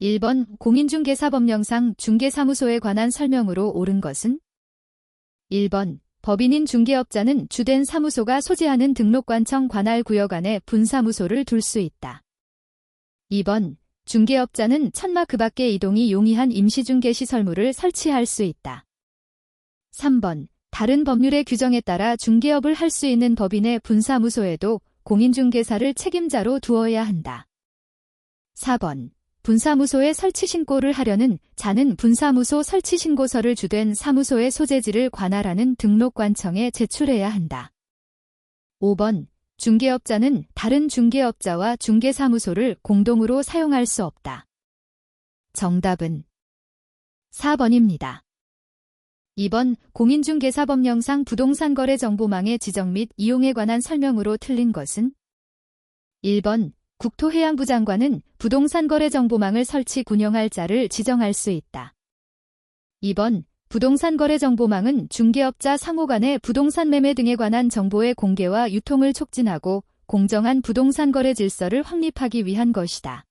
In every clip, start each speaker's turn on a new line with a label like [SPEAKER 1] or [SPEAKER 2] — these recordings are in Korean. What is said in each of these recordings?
[SPEAKER 1] 1번 공인중개사법령상 중개사무소에 관한 설명으로 옳은 것은? 1번 법인인 중개업자는 주된 사무소가 소재하는 등록관청 관할 구역 안에 분사무소를 둘 수 있다. 2번 중개업자는 천마 그 밖의 이동이 용이한 임시중개시설물을 설치할 수 있다. 3번 다른 법률의 규정에 따라 중개업을 할 수 있는 법인의 분사무소에도 공인중개사를 책임자로 두어야 한다. 4번 분사무소에 설치신고를 하려는 자는 분사무소 설치신고서를 주된 사무소의 소재지를 관할하는 등록관청에 제출해야 한다. 5번 중개업자는 다른 중개업자와 중개사무소를 공동으로 사용할 수 없다. 정답은 4번입니다. 2번 공인중개사법령상 부동산거래정보망의 지정 및 이용에 관한 설명으로 틀린 것은? 1번 국토해양부 장관은 부동산거래정보망을 설치 운영할 자를 지정할 수 있다. 2번 부동산거래정보망은 중개업자 상호 간의 부동산 매매 등에 관한 정보의 공개와 유통을 촉진하고 공정한 부동산거래 질서를 확립하기 위한 것이다.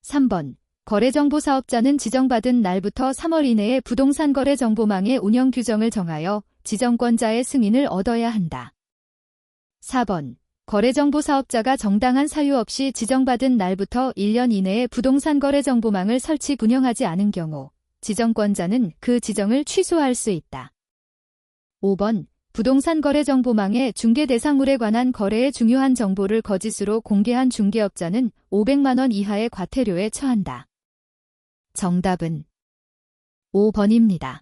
[SPEAKER 1] 3번 거래정보사업자는 지정받은 날부터 3월 이내에 부동산거래정보망의 운영 규정을 정하여 지정권자의 승인을 얻어야 한다. 4번 거래정보사업자가 정당한 사유 없이 지정받은 날부터 1년 이내에 부동산거래정보망을 설치 운영하지 않은 경우 지정권자는 그 지정을 취소할 수 있다. 5번 부동산거래정보망의 중개대상물에 관한 거래의 중요한 정보를 거짓으로 공개한 중개업자는 500만 원 이하의 과태료에 처한다. 정답은 5번입니다.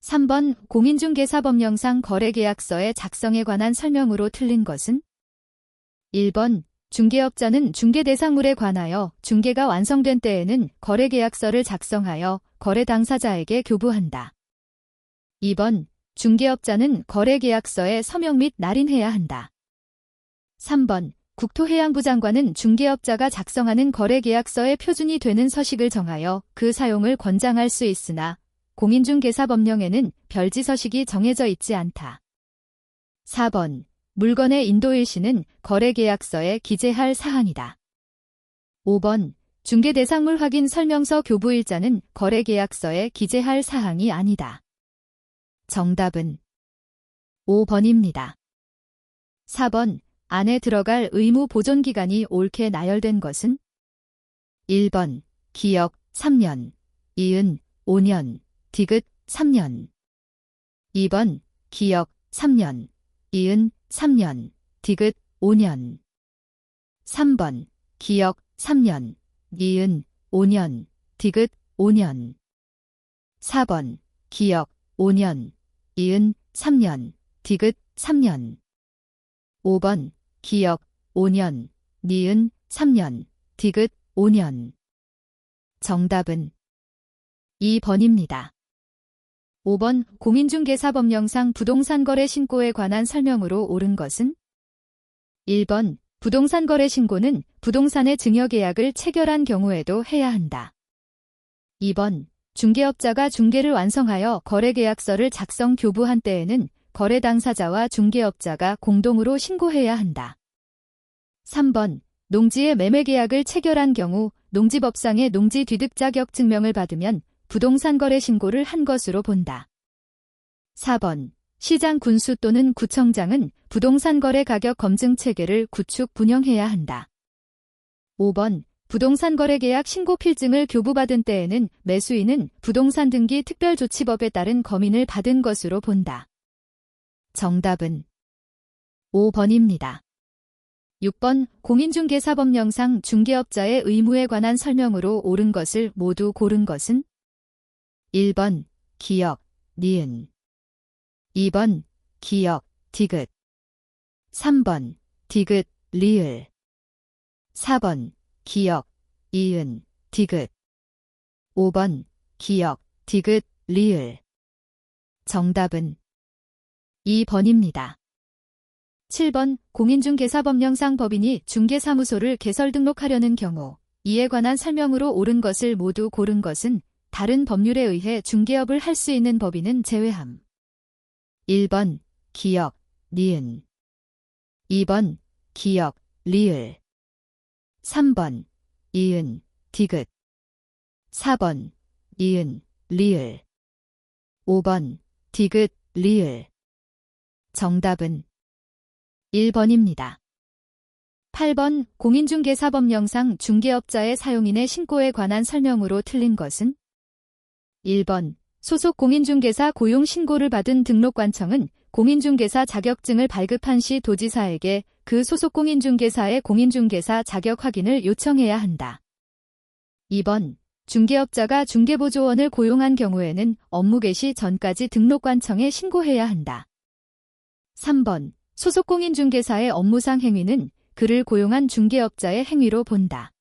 [SPEAKER 1] 3번 공인중개사법령상 거래계약서의 작성에 관한 설명으로 틀린 것은? 1번 중개업자는 중개대상물에 관하여 중개가 완성된 때에는 거래계약서를 작성하여 거래 당사자에게 교부한다. 2번 중개업자는 거래계약서에 서명 및 날인해야 한다. 3번 국토해양부 장관은 중개업자가 작성하는 거래계약서의 표준이 되는 서식을 정하여 그 사용을 권장할 수 있으나 공인중개사법령에는 별지 서식이 정해져 있지 않다. 4번 물건의 인도일시는 거래계약서에 기재할 사항이다. 5번 중개대상물 확인 설명서 교부일자는 거래계약서에 기재할 사항이 아니다. 정답은 5번입니다. 4번 안에 들어갈 의무 보존기간이 옳게 나열된 것은? 1번 기역 3년, 이은 5년, 디귿 3년. 2번 기역 3년, 이은 3년, 디귿 5년. 3번 기역 3년, 이은 5년, 디귿 5년. 4번 기역 5년, 이은 3년, 디귿 3년. 5번 기역 5년, 니은 3년, 디귿 5년. 정답은 2번입니다. 5번 공인중개사법령상 부동산거래 신고에 관한 설명으로 옳은 것은? 1번 부동산거래 신고는 부동산의 증여계약을 체결한 경우에도 해야 한다. 2번 중개업자가 중개를 완성하여 거래계약서를 작성 교부한 때에는 거래 당사자와 중개업자가 공동으로 신고해야 한다. 3번 농지의 매매계약을 체결한 경우 농지법상의 농지 취득 자격 증명을 받으면 부동산거래 신고를 한 것으로 본다. 4번 시장 군수 또는 구청장은 부동산거래 가격 검증 체계를 구축 운영해야 한다. 5번 부동산거래계약 신고 필증을 교부받은 때에는 매수인은 부동산등기 특별조치법에 따른 검인을 받은 것으로 본다. 정답은 5번입니다. 6번 공인중개사법령상 중개업자의 의무에 관한 설명으로 옳은 것을 모두 고른 것은? 1번 기역, 니은. 2번 기역, 디귿. 3번 디귿, 리을. 4번 기역, 이은, 디귿. 5번 기역, 디귿, 리을. 정답은 2번입니다. 7번 공인중개사법령상 법인이 중개사무소를 개설 등록하려는 경우 이에 관한 설명으로 옳은 것을 모두 고른 것은 다른 법률에 의해 중개업을 할 수 있는 법인은 제외함. 1번 기역, 니은. 2번 기역, 리을. 3번 이은, 디귿. 4번 니은, 리을. 5번 디귿, 리을. 정답은 1번입니다. 8번 공인중개사법령상 중개업자의 사용인의 신고에 관한 설명으로 틀린 것은 1번 소속 공인중개사 고용 신고를 받은 등록관청은 공인중개사 자격증을 발급한 시 도지사에게 그 소속 공인중개사의 공인중개사 자격 확인을 요청해야 한다. 2번 중개업자가 중개보조원을 고용한 경우에는 업무 개시 전까지 등록관청에 신고해야 한다. 3번 소속 공인중개사의 업무상 행위는 그를 고용한 중개업자의 행위로 본다.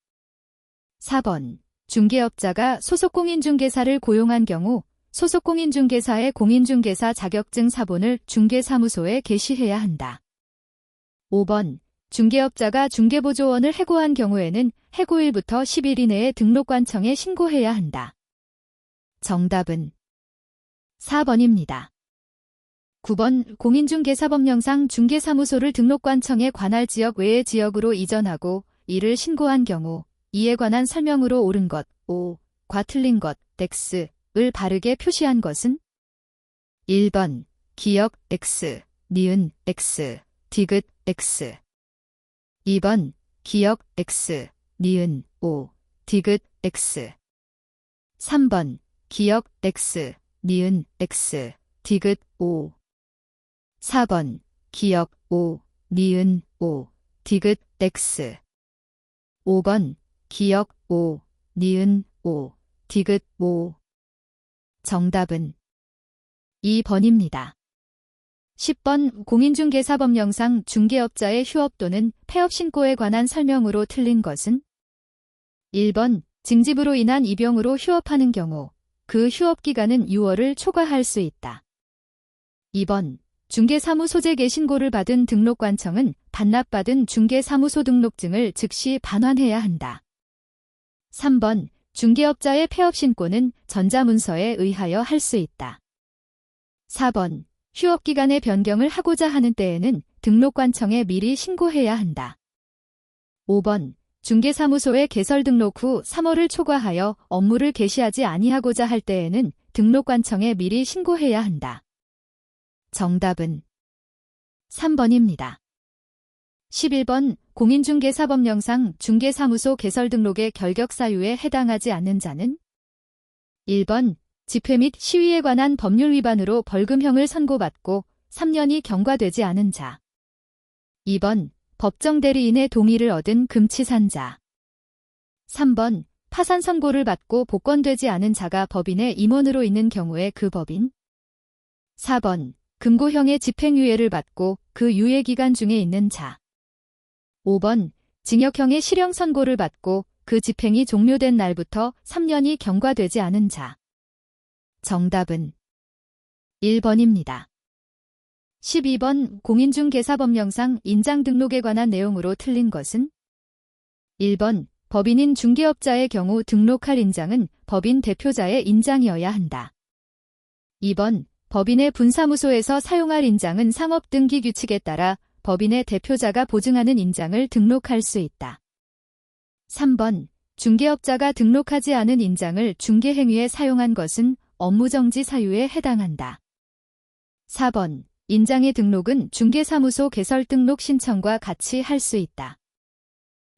[SPEAKER 1] 4번 중개업자가 소속 공인중개사를 고용한 경우 소속 공인중개사의 공인중개사 자격증 사본을 중개사무소에 게시해야 한다. 5번 중개업자가 중개보조원을 해고한 경우에는 해고일부터 10일 이내에 등록관청에 신고해야 한다. 정답은 4번입니다. 9번 공인중개사법령상 중개사무소를 등록관청에 관할 지역 외의 지역으로 이전하고 이를 신고한 경우 이에 관한 설명으로 옳은 것, O과 틀린 것, X을 바르게 표시한 것은 1번 기역 X, 니은 X, 디귿 X. 2번 기역 X, 니은 O, 디귿 X. 3번 기역 X, 니은 X, 디귿 O. 4번 기역 O, 니은 O, 디귿 X. 5번 기역 O, 니은 O, 디귿 O. 정답은 2번입니다. 10번 공인중개사법령상 중개업자의 휴업 또는 폐업 신고에 관한 설명으로 틀린 것은 1번 징집으로 인한 입영으로 휴업하는 경우 그 휴업 기간은 6월을 초과할 수 있다. 2번 중개사무소재개 신고를 받은 등록관청은 반납받은 중개사무소 등록증을 즉시 반환해야 한다. 3번 중개업자의 폐업 신고는 전자문서에 의하여 할 수 있다. 4번 휴업기간의 변경을 하고자 하는 때에는 등록관청에 미리 신고해야 한다. 5번 중개사무소에 개설 등록 후 3월을 초과하여 업무를 개시하지 아니하고자 할 때에는 등록관청에 미리 신고해야 한다. 정답은 3번입니다. 11번 공인중개사법령상 중개사무소 개설 등록의 결격 사유에 해당하지 않는 자는 1번 집회 및 시위에 관한 법률 위반으로 벌금형을 선고받고 3년이 경과되지 않은 자. 2번 법정 대리인의 동의를 얻은 금치산자. 3번 파산 선고를 받고 복권되지 않은 자가 법인의 임원으로 있는 경우에 그 법인. 4번 금고형의 집행유예를 받고 그 유예기간 중에 있는 자. 5번 징역형의 실형 선고를 받고 그 집행이 종료된 날부터 3년이 경과되지 않은 자. 정답은 1번입니다. 12번 공인중개사법령상 인장 등록에 관한 내용으로 틀린 것은 1번 법인인 중개업자의 경우 등록할 인장은 법인 대표자의 인장이어야 한다. 2번 법인의 분사무소에서 사용할 인장은 상업등기 규칙에 따라 법인의 대표자가 보증하는 인장을 등록할 수 있다. 3번 중개업자가 등록하지 않은 인장을 중개행위에 사용한 것은 업무정지 사유에 해당한다. 4번 인장의 등록은 중개사무소 개설 등록 신청과 같이 할 수 있다.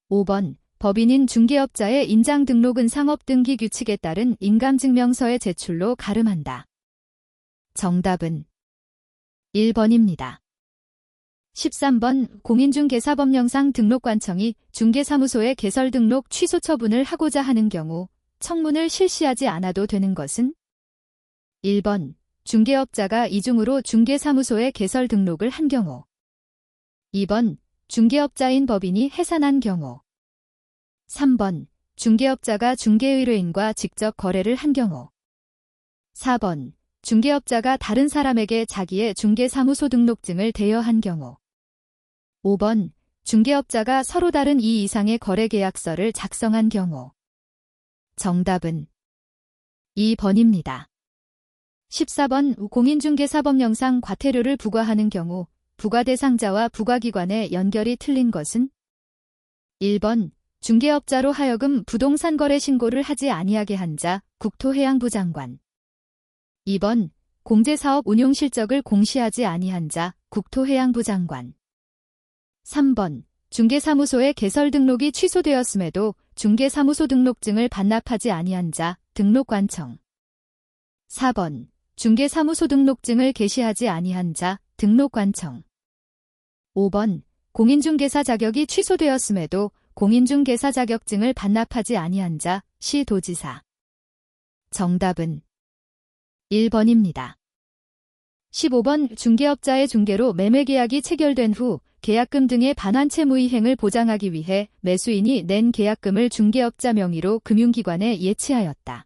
[SPEAKER 1] 5번 법인인 중개업자의 인장 등록은 상업등기 규칙에 따른 인감증명서의 제출로 가름한다. 정답은 1번입니다. 13번 공인중개사법령상 등록관청이 중개사무소의 개설 등록 취소 처분을 하고자 하는 경우 청문을 실시하지 않아도 되는 것은 1번 중개업자가 이중으로 중개사무소에 개설 등록을 한 경우. 2번 중개업자인 법인이 해산한 경우. 3번 중개업자가 중개의뢰인과 직접 거래를 한 경우. 4번 중개업자가 다른 사람에게 자기의 중개사무소 등록증을 대여한 경우. 5번 중개업자가 서로 다른 2 이상의 거래계약서를 작성한 경우. 정답은 2번입니다. 14번 공인중개사법령상 과태료를 부과하는 경우 부과 대상자와 부과기관의 연결이 틀린 것은 1번 중개업자로 하여금 부동산 거래 신고를 하지 아니하게 한 자, 국토해양부 장관. 2번, 공제사업 운용 실적을 공시하지 아니한 자, 국토해양부 장관. 3번, 중개사무소의 개설 등록이 취소되었음에도 중개사무소 등록증을 반납하지 아니한 자, 등록관청. 4번, 중개사무소 등록증을 게시하지 아니한 자, 등록관청. 5번, 공인중개사 자격이 취소되었음에도 공인중개사 자격증을 반납하지 아니한 자, 시도지사. 정답은 1번입니다. 15번, 중개업자의 중개로 매매계약이 체결된 후 계약금 등의 반환 채무 이행을 보장하기 위해 매수인이 낸 계약금을 중개업자 명의로 금융기관에 예치하였다.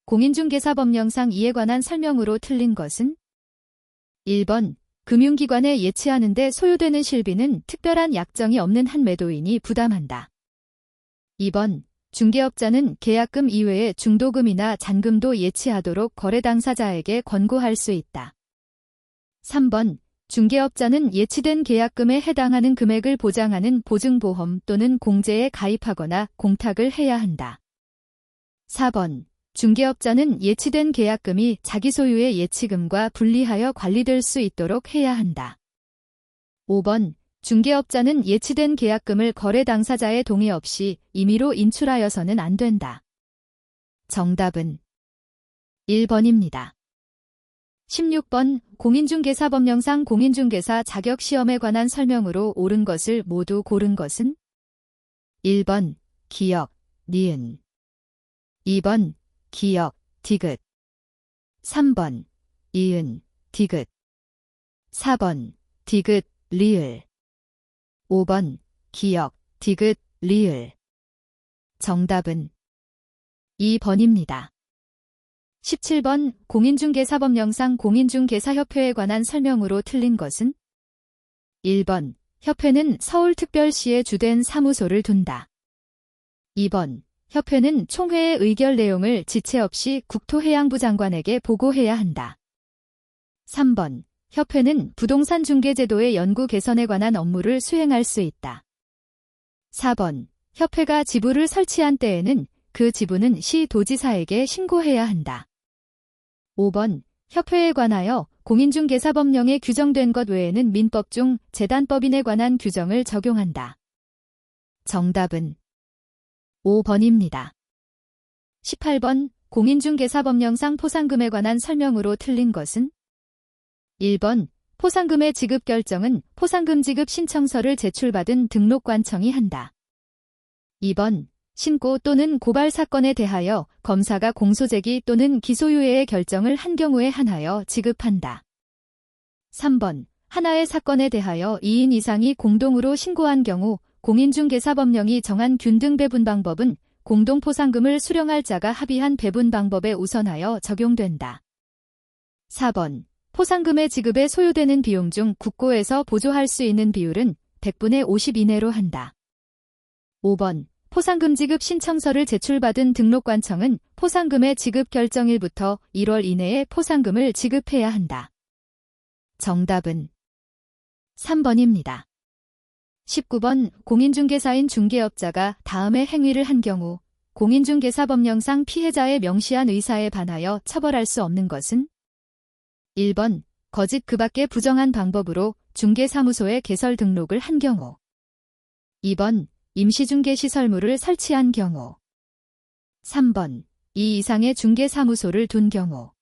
[SPEAKER 1] 공인중개사법령상 이에 관한 설명으로 틀린 것은? 1번, 금융기관에 예치하는 데 소요되는 실비는 특별한 약정이 없는 한 매도인이 부담한다. 2번, 중개업자는 계약금 이외에 중도금이나 잔금도 예치하도록 거래 당사자에게 권고할 수 있다. 3번, 중개업자는 예치된 계약금에 해당하는 금액을 보장하는 보증보험 또는 공제에 가입하거나 공탁을 해야 한다. 4번, 중개업자는 예치된 계약금이 자기 소유의 예치금과 분리하여 관리될 수 있도록 해야 한다. 5번, 중개업자는 예치된 계약금을 거래 당사자의 동의 없이 임의로 인출하여서는 안 된다. 정답은 1번입니다. 16번, 공인중개사법령상 공인중개사 자격시험에 관한 설명으로 옳은 것을 모두 고른 것은? 1번, 기역, 니은. 2번, 기역, 디귿. 3번, 이은, 디귿. 4번, 디귿, 리을. 5번, 기역, 디귿, 리을. 정답은 2번입니다. 17번, 공인중개사법령상 공인중개사협회에 관한 설명으로 틀린 것은? 1번, 협회는 서울특별시에 주된 사무소를 둔다. 2번, 협회는 총회의 의결 내용을 지체 없이 국토해양부 장관에게 보고해야 한다. 3번, 협회는 부동산 중개제도의 연구 개선에 관한 업무를 수행할 수 있다. 4번, 협회가 지부를 설치한 때에는 그 지부는 시도지사에게 신고해야 한다. 5번, 협회에 관하여 공인중개사법령에 규정된 것 외에는 민법 중 재단법인에 관한 규정을 적용한다. 정답은 5번입니다. 18번, 공인중개사법령상 포상금에 관한 설명으로 틀린 것은? 1번, 포상금의 지급 결정은 포상금 지급 신청서를 제출받은 등록관청이 한다. 2번, 신고 또는 고발 사건에 대하여 검사가 공소제기 또는 기소유예의 결정을 한 방법에 한하여 지급한다. 3번, 하나의 사건에 대하여 2인 이상이 공동으로 신고한 경우 공인중개사법령이 정한 균등 배분 방법은 공동포상금을 수령할 자가 합의한 배분 방법에 우선하여 적용된다. 4번, 포상금의 지급에 소요되는 비용 중 국고에서 보조할 수 있는 비율은 100분의 50 이내로 한다. 5번, 포상금 지급 신청서를 제출받은 등록관청은 포상금의 지급 결정일부터 1월 이내에 포상금을 지급해야 한다. 정답은 3번입니다. 19번, 공인중개사인 중개업자가 다음의 행위를 한 경우 공인중개사법령상 피해자의 명시한 의사에 반하여 처벌할 수 없는 것은? 1번, 거짓 그 밖의 부정한 방법으로 중개사무소에 개설 등록을 한 경우. 2번, 임시중개시설물을 설치한 경우. 3번, 이 이상의 중개사무소를 둔 경우.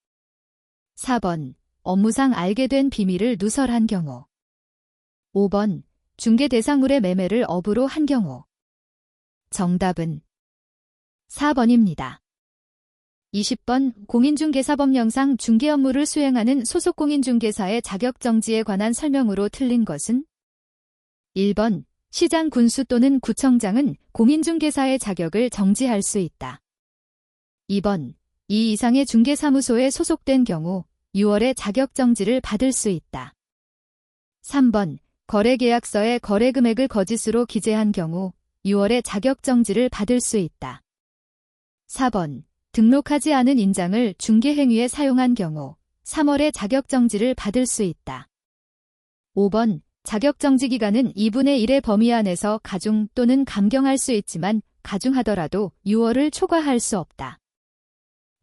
[SPEAKER 1] 4번, 업무상 알게 된 비밀을 누설한 경우. 5번, 중개 대상물의 매매를 업으로 한 경우. 정답은 4번입니다. 20번, 공인중개사법령상 중개 업무를 수행하는 소속 공인중개사의 자격정지에 관한 설명으로 틀린 것은? 1번, 시장 군수 또는 구청장은 공인중개사의 자격을 정지할 수 있다. 2번, 이 이상의 중개사무소에 소속된 경우 6월에 자격정지를 받을 수 있다. 3번, 거래계약서에 거래금액을 거짓으로 기재한 경우 6월에 자격정지를 받을 수 있다. 4번, 등록하지 않은 인장을 중개행위에 사용한 경우 3월에 자격정지를 받을 수 있다. 5번, 자격정지 기간은 2분의 1의 범위 안에서 가중 또는 감경할 수 있지만 가중하더라도 6월을 초과할 수 없다.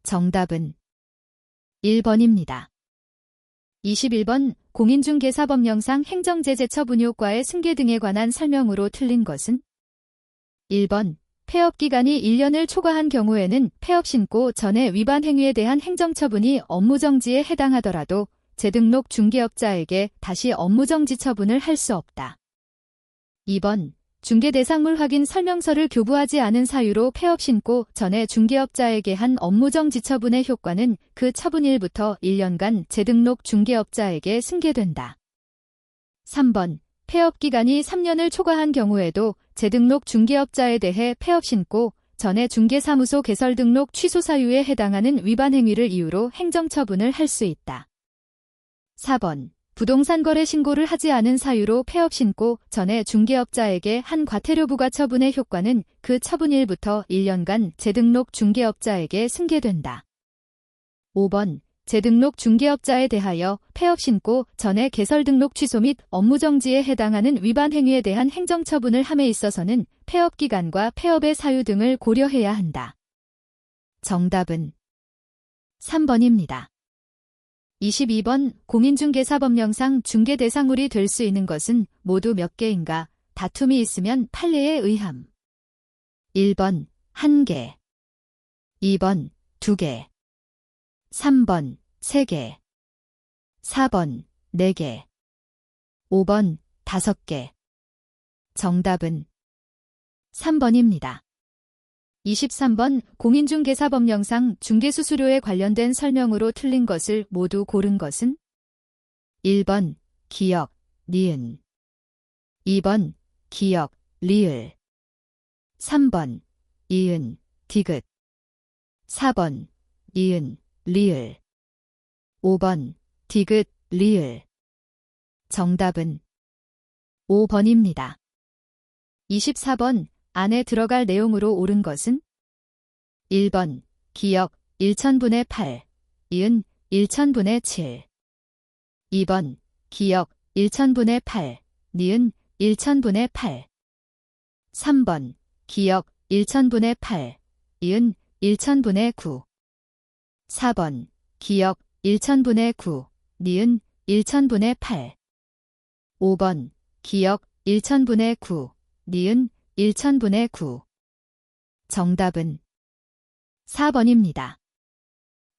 [SPEAKER 1] 정답은 1번입니다. 21번 공인중개사법령상 행정제재 처분효과의 승계 등에 관한 설명으로 틀린 것은 1번 폐업기간이 1년을 초과한 경우에는 폐업 신고 전에 위반 행위에 대한 행정처분이 업무정지에 해당하더라도 재등록 중개업자에게 다시 업무정지 처분을 할 수 없다. 2번 중개대상물 확인 설명서를 교부하지 않은 사유로 폐업 신고 전에 중개업자에게 한 업무정지 처분의 효과는 그 처분일부터 1년간 재등록 중개업자에게 승계된다. 3번 폐업기간이 3년을 초과한 경우에도 재등록 중개업자에 대해 폐업 신고 전에 중개사무소 개설 등록 취소 사유에 해당하는 위반 행위를 이유로 행정처분을 할 수 있다. 4번 부동산 거래 신고를 하지 않은 사유로 폐업 신고 전에 중개업자에게 한 과태료 부과 처분의 효과는 그 처분일부터 1년간 재등록 중개업자에게 승계된다. 5번 재등록 중개업자에 대하여 폐업 신고 전에 개설 등록 취소 및 업무정지에 해당하는 위반 행위에 대한 행정처분을 함에 있어서는 폐업 기간과 폐업의 사유 등을 고려해야 한다. 정답은 3번입니다. 22번 공인중개사법령상 중개대상물이 될 수 있는 것은 모두 몇 개인가? 다툼이 있으면 판례에 의함. 1번 1개, 2번 2개, 3번 3개, 4번 4개, 5번 5개. 정답은 3번입니다. 23번 공인중개사법령상 중개수수료에 관련된 설명으로 틀린 것을 모두 고른 것은 1번 기역, 니은, 2번 기역, 리을, 3번 이은, 디귿, 4번 이은, 리을, 5번 디귿, 리을. 정답은 5번입니다. 24번 안에 들어갈 내용으로 옳은 것은 1번 기역 1천분의 8, 이은 1천분의 7, 2번 기역 1천분의 8, 니은 1천분의 8, 3번 기역 1천분의 8, 이은 1천분의 9, 4번 기역 1천분의 9, 니은 1천분의 8, 5번 기역 1천분의 9, 니은 1천분의 9. 정답은 4번입니다.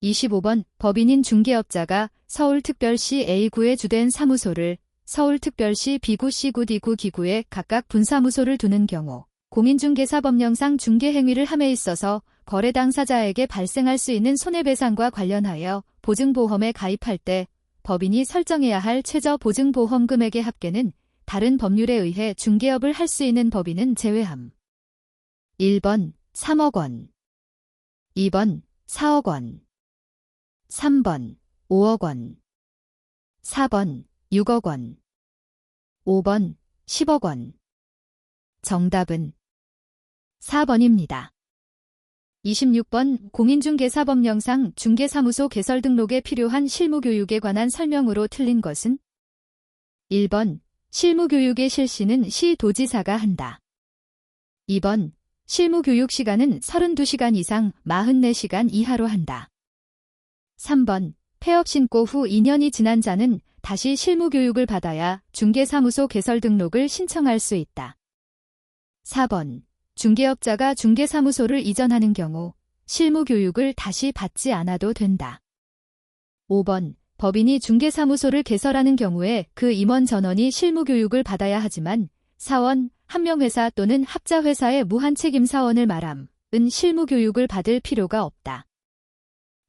[SPEAKER 1] 25번 법인인 중개업자가 서울특별시 A구에 주된 사무소를 서울특별시 B구, C구, D구, 기구에 각각 분사무소를 두는 경우 공인중개사법령상 중개행위를 함에 있어서 거래 당사자에게 발생할 수 있는 손해배상과 관련하여 보증보험에 가입할 때 법인이 설정해야 할 최저 보증보험 금액의 합계는 다른 법률에 의해 중개업을 할 수 있는 법인은 제외함. 1번 3억 원, 2번 4억 원, 3번 5억 원, 4번 6억 원, 5번 10억 원. 정답은 4번입니다. 26번 공인중개사법령상 중개사무소 개설 등록에 필요한 실무교육에 관한 설명으로 틀린 것은 1번 실무교육의 실시는 시도지사가 한다. 2번 실무교육 시간은 32시간 이상 44시간 이하로 한다. 3번 폐업 신고 후 2년이 지난 자는 다시 실무교육을 받아야 중개사무소 개설 등록을 신청할 수 있다. 4번 중개업자가 중개사무소를 이전하는 경우 실무교육을 다시 받지 않아도 된다. 5번 법인이 중개사무소를 개설하는 경우에 그 임원 전원이 실무교육을 받아야 하지만 사원, 한명회사 또는 합자회사의 무한책임 사원을 말함, 은 실무교육을 받을 필요가 없다.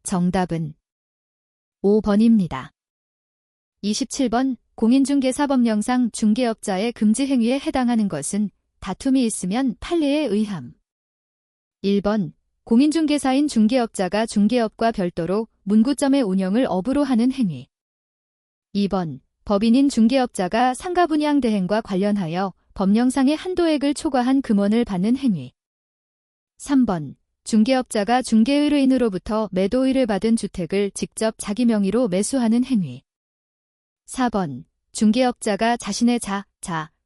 [SPEAKER 1] 정답은 5번입니다. 27번 공인중개사법령상 중개업자의 금지행위에 해당하는 것은 다툼이 있으면 판례에 의함. 1번 공인중개사인 중개업자가 중개업과 별도로 문구점의 운영을 업으로 하는 행위. 2번 법인인 중개업자가 상가분양 대행과 관련하여 법령상의 한도액을 초과한 금원을 받는 행위. 3번 중개업자가 중개의뢰인으로부터 매도의를 받은 주택을 직접 자기 명의로 매수하는 행위. 4번 중개업자가 자신의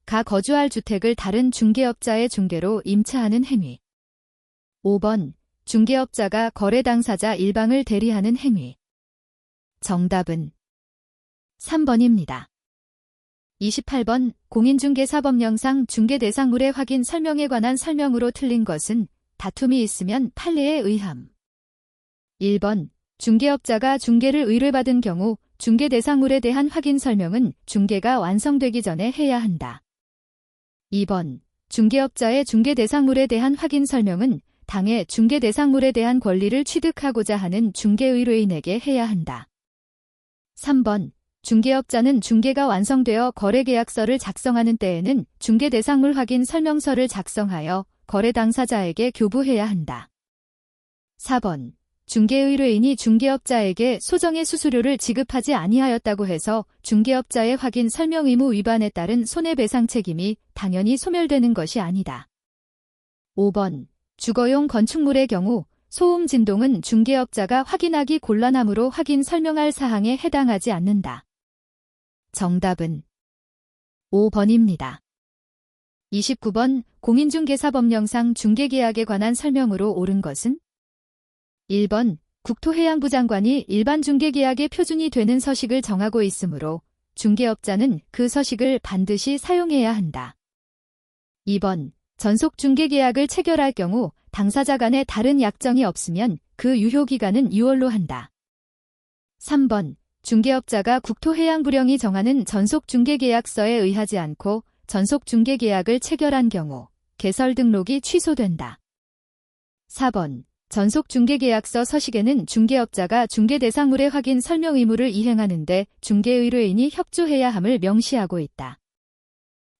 [SPEAKER 1] 가 거주할 주택을 다른 중개업자의 중개로 임차하는 행위. 5번. 중개업자가 거래 당사자 일방을 대리하는 행위. 정답은 3번입니다. 28번. 공인중개사법령상 중개대상물의 확인 설명에 관한 설명으로 틀린 것은 다툼이 있으면 판례에 의함. 1번. 중개업자가 중개를 의뢰받은 경우 중개대상물에 대한 확인 설명은 중개가 완성되기 전에 해야 한다. 2번. 중개업자의 중개대상물에 대한 확인 설명은 당해 중개대상물에 대한 권리를 취득하고자 하는 중개의뢰인에게 해야 한다. 3번. 중개업자는 중개가 완성되어 거래계약서를 작성하는 때에는 중개대상물 확인 설명서를 작성하여 거래 당사자에게 교부해야 한다. 4번. 중개의뢰인이 중개업자에게 소정의 수수료를 지급하지 아니하였다고 해서 중개업자의 확인 설명 의무 위반에 따른 손해배상 책임이 당연히 소멸되는 것이 아니다. 5번. 주거용 건축물의 경우 소음 진동은 중개업자가 확인하기 곤란하므로 확인 설명할 사항에 해당하지 않는다. 정답은 5번입니다. 29번. 공인중개사법령상 중개계약에 관한 설명으로 옳은 것은? 1번. 국토해양부 장관이 일반 중개계약의 표준이 되는 서식을 정하고 있으므로 중개업자는 그 서식을 반드시 사용해야 한다. 2번. 전속 중개계약을 체결할 경우 당사자 간에 다른 약정이 없으면 그 유효기간은 6월로 한다. 3번. 중개업자가 국토해양부령이 정하는 전속 중개계약서에 의하지 않고 전속 중개계약을 체결한 경우 개설 등록이 취소된다. 4번. 전속 중개계약서 서식에는 중개업자가 중개대상물의 확인 설명 의무를 이행하는데 중개의뢰인이 협조해야 함을 명시하고 있다.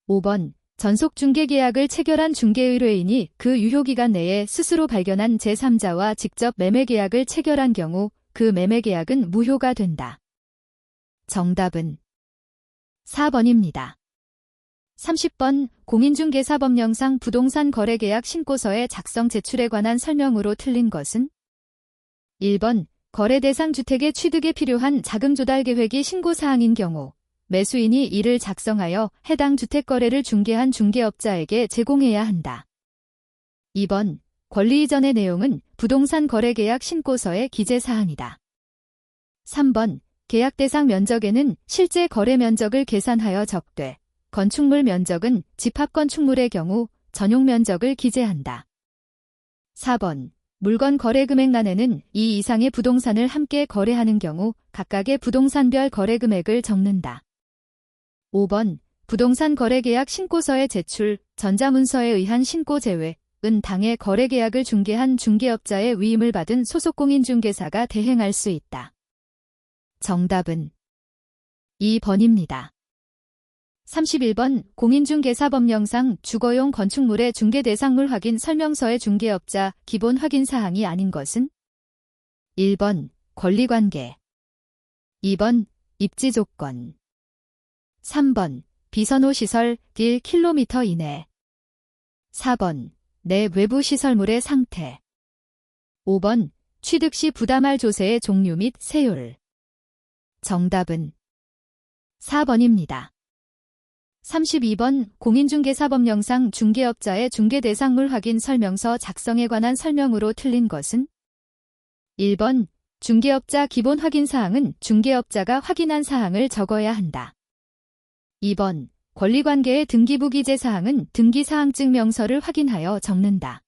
[SPEAKER 1] 5번. 전속 중개계약을 체결한 중개의뢰인이 그 유효기간 내에 스스로 발견한 제3자와 직접 매매계약을 체결한 경우 그 매매계약은 무효가 된다. 정답은 4번입니다. 30번. 공인중개사법령상 부동산 거래계약 신고서의 작성 제출에 관한 설명으로 틀린 것은? 1번. 거래 대상 주택의 취득에 필요한 자금 조달 계획이 신고사항인 경우 매수인이 이를 작성하여 해당 주택 거래를 중개한 중개업자에게 제공해야 한다. 2번. 권리 이전의 내용은 부동산 거래계약 신고서의 기재사항이다. 3번. 계약 대상 면적에는 실제 거래 면적을 계산하여 적되 건축물 면적은 집합건축물의 경우 전용 면적을 기재한다. 4번. 물건 거래 금액란에는 이 이상의 부동산을 함께 거래하는 경우 각각의 부동산별 거래 금액을 적는다. 5번. 부동산 거래계약 신고서의 제출, 전자문서에 의한 신고 제외은 당해 거래계약을 중개한 중개업자의 위임을 받은 소속공인중개사가 대행할 수 있다. 정답은 2번입니다. 31번. 공인중개사법령상 주거용 건축물의 중개대상물 확인 설명서의 중개업자 기본 확인 사항이 아닌 것은? 1번. 권리관계. 2번. 입지조건. 3번. 비선호 시설 1km 이내. 4번. 내 외부 시설물의 상태. 5번. 취득 시 부담할 조세의 종류 및 세율. 정답은 4번입니다. 32번. 공인중개사법령상 중개업자의 중개대상물 확인 설명서 작성에 관한 설명으로 틀린 것은? 1번. 중개업자 기본 확인 사항은 중개업자가 확인한 사항을 적어야 한다. 2번. 권리관계의 등기부 기재 사항은 등기사항증 명서를 확인하여 적는다.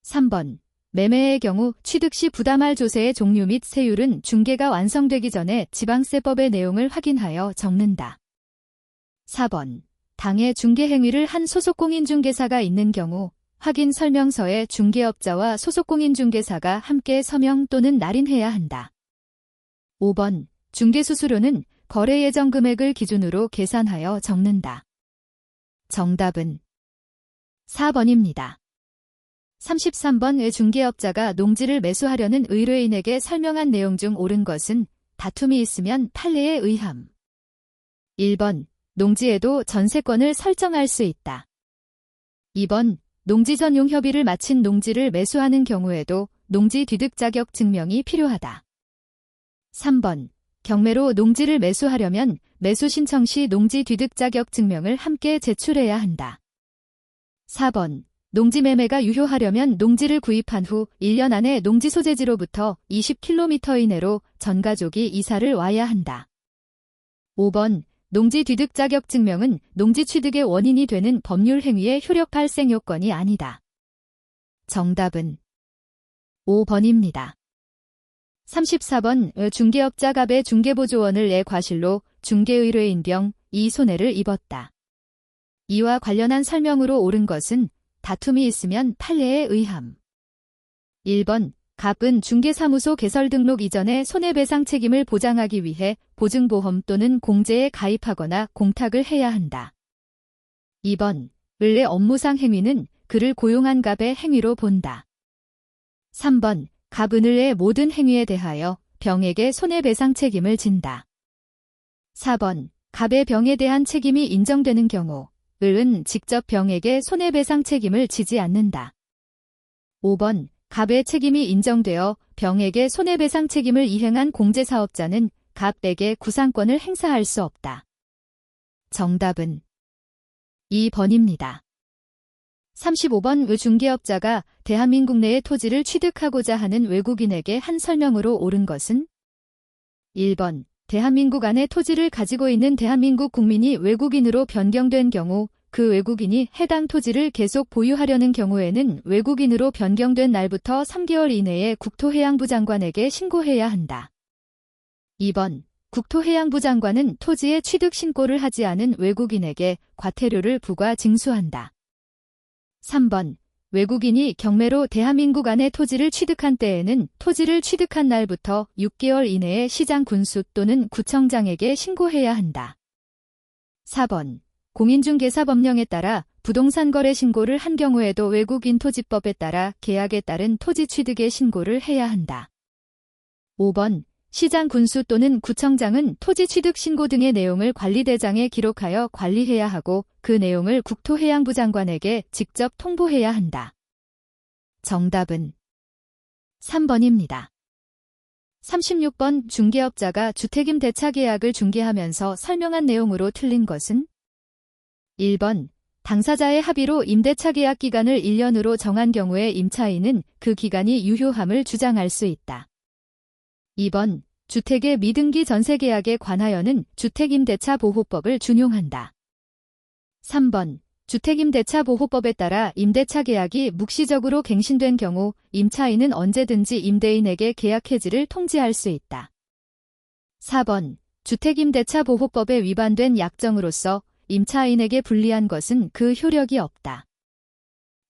[SPEAKER 1] 3번. 매매의 경우 취득 시 부담할 조세의 종류 및 세율은 중개가 완성되기 전에 지방세법의 내용을 확인하여 적는다. 4번. 당해 중개행위를 한 소속공인중개사가 있는 경우 확인 설명서에 중개업자와 소속공인중개사가 함께 서명 또는 날인해야 한다. 5번. 중개수수료는 거래 예정 금액을 기준으로 계산하여 적는다. 정답은 4번입니다. 33번. 중개업자가 농지를 매수하려는 의뢰인에게 설명한 내용 중 옳은 것은 다툼이 있으면 판례에 의함. 1번. 농지에도 전세권을 설정할 수 있다. 2번. 농지 전용 협의를 마친 농지를 매수하는 경우에도 농지 취득 자격 증명이 필요하다. 3번. 경매로 농지를 매수하려면 매수 신청 시 농지 취득 자격 증명을 함께 제출해야 한다. 4번. 농지 매매가 유효하려면 농지를 구입한 후 1년 안에 농지 소재지로부터 20km 이내로 전 가족이 이사를 와야 한다. 5번. 농지 취득 자격 증명은 농지 취득의 원인이 되는 법률 행위의 효력 발생 요건이 아니다. 정답은 5번입니다. 34번. 중개업자 갑의 중개보조원을 내 과실로 중개의뢰인병 이 손해를 입었다. 이와 관련한 설명으로 옳은 것은 다툼이 있으면 판례에 의함. 1번. 갑은 중개사무소 개설 등록 이전에 손해배상 책임을 보장하기 위해 보증보험 또는 공제에 가입하거나 공탁을 해야 한다. 2번. 을의 업무상 행위는 그를 고용한 갑의 행위로 본다. 3번. 갑은 을의 모든 행위에 대하여 병에게 손해배상 책임을 진다. 4번. 갑의 병에 대한 책임이 인정되는 경우 을은 직접 병에게 손해배상 책임을 지지 않는다. 5번. 갑의 책임이 인정되어 병에게 손해배상 책임을 이행한 공제사업자는 갑에게 구상권을 행사할 수 없다. 정답은 2번입니다. 35번. 중개업자가 대한민국 내의 토지를 취득하고자 하는 외국인에게 한 설명으로 옳은 것은 1번. 대한민국 안에 토지를 가지고 있는 대한민국 국민이 외국인으로 변경된 경우 그 외국인이 해당 토지를 계속 보유하려는 경우에는 외국인으로 변경된 날부터 3개월 이내에 국토해양부 장관에게 신고해야 한다. 2번. 국토해양부 장관은 토지의 취득 신고를 하지 않은 외국인에게 과태료를 부과 징수한다. 3번. 외국인이 경매로 대한민국 안에 토지를 취득한 때에는 토지를 취득한 날부터 6개월 이내에 시장 군수 또는 구청장에게 신고해야 한다. 4번. 공인중개사법령에 따라 부동산 거래 신고를 한 경우에도 외국인 토지법에 따라 계약에 따른 토지 취득의 신고를 해야 한다. 5번. 시장 군수 또는 구청장은 토지 취득 신고 등의 내용을 관리대장에 기록하여 관리해야 하고 그 내용을 국토해양부 장관에게 직접 통보해야 한다. 정답은 3번입니다. 36번. 중개업자가 주택임대차 계약을 중개하면서 설명한 내용으로 틀린 것은 1번. 당사자의 합의로 임대차 계약 기간을 1년으로 정한 경우에 임차인은 그 기간이 유효함을 주장할 수 있다. 2번. 주택의 미등기 전세계약에 관하여는 주택임대차 보호법을 준용한다. 3번. 주택임대차 보호법에 따라 임대차 계약이 묵시적으로 갱신된 경우 임차인은 언제든지 임대인에게 계약 해지를 통지할 수 있다. 4번. 주택임대차 보호법에 위반된 약정으로서 임차인에게 불리한 것은 그 효력이 없다.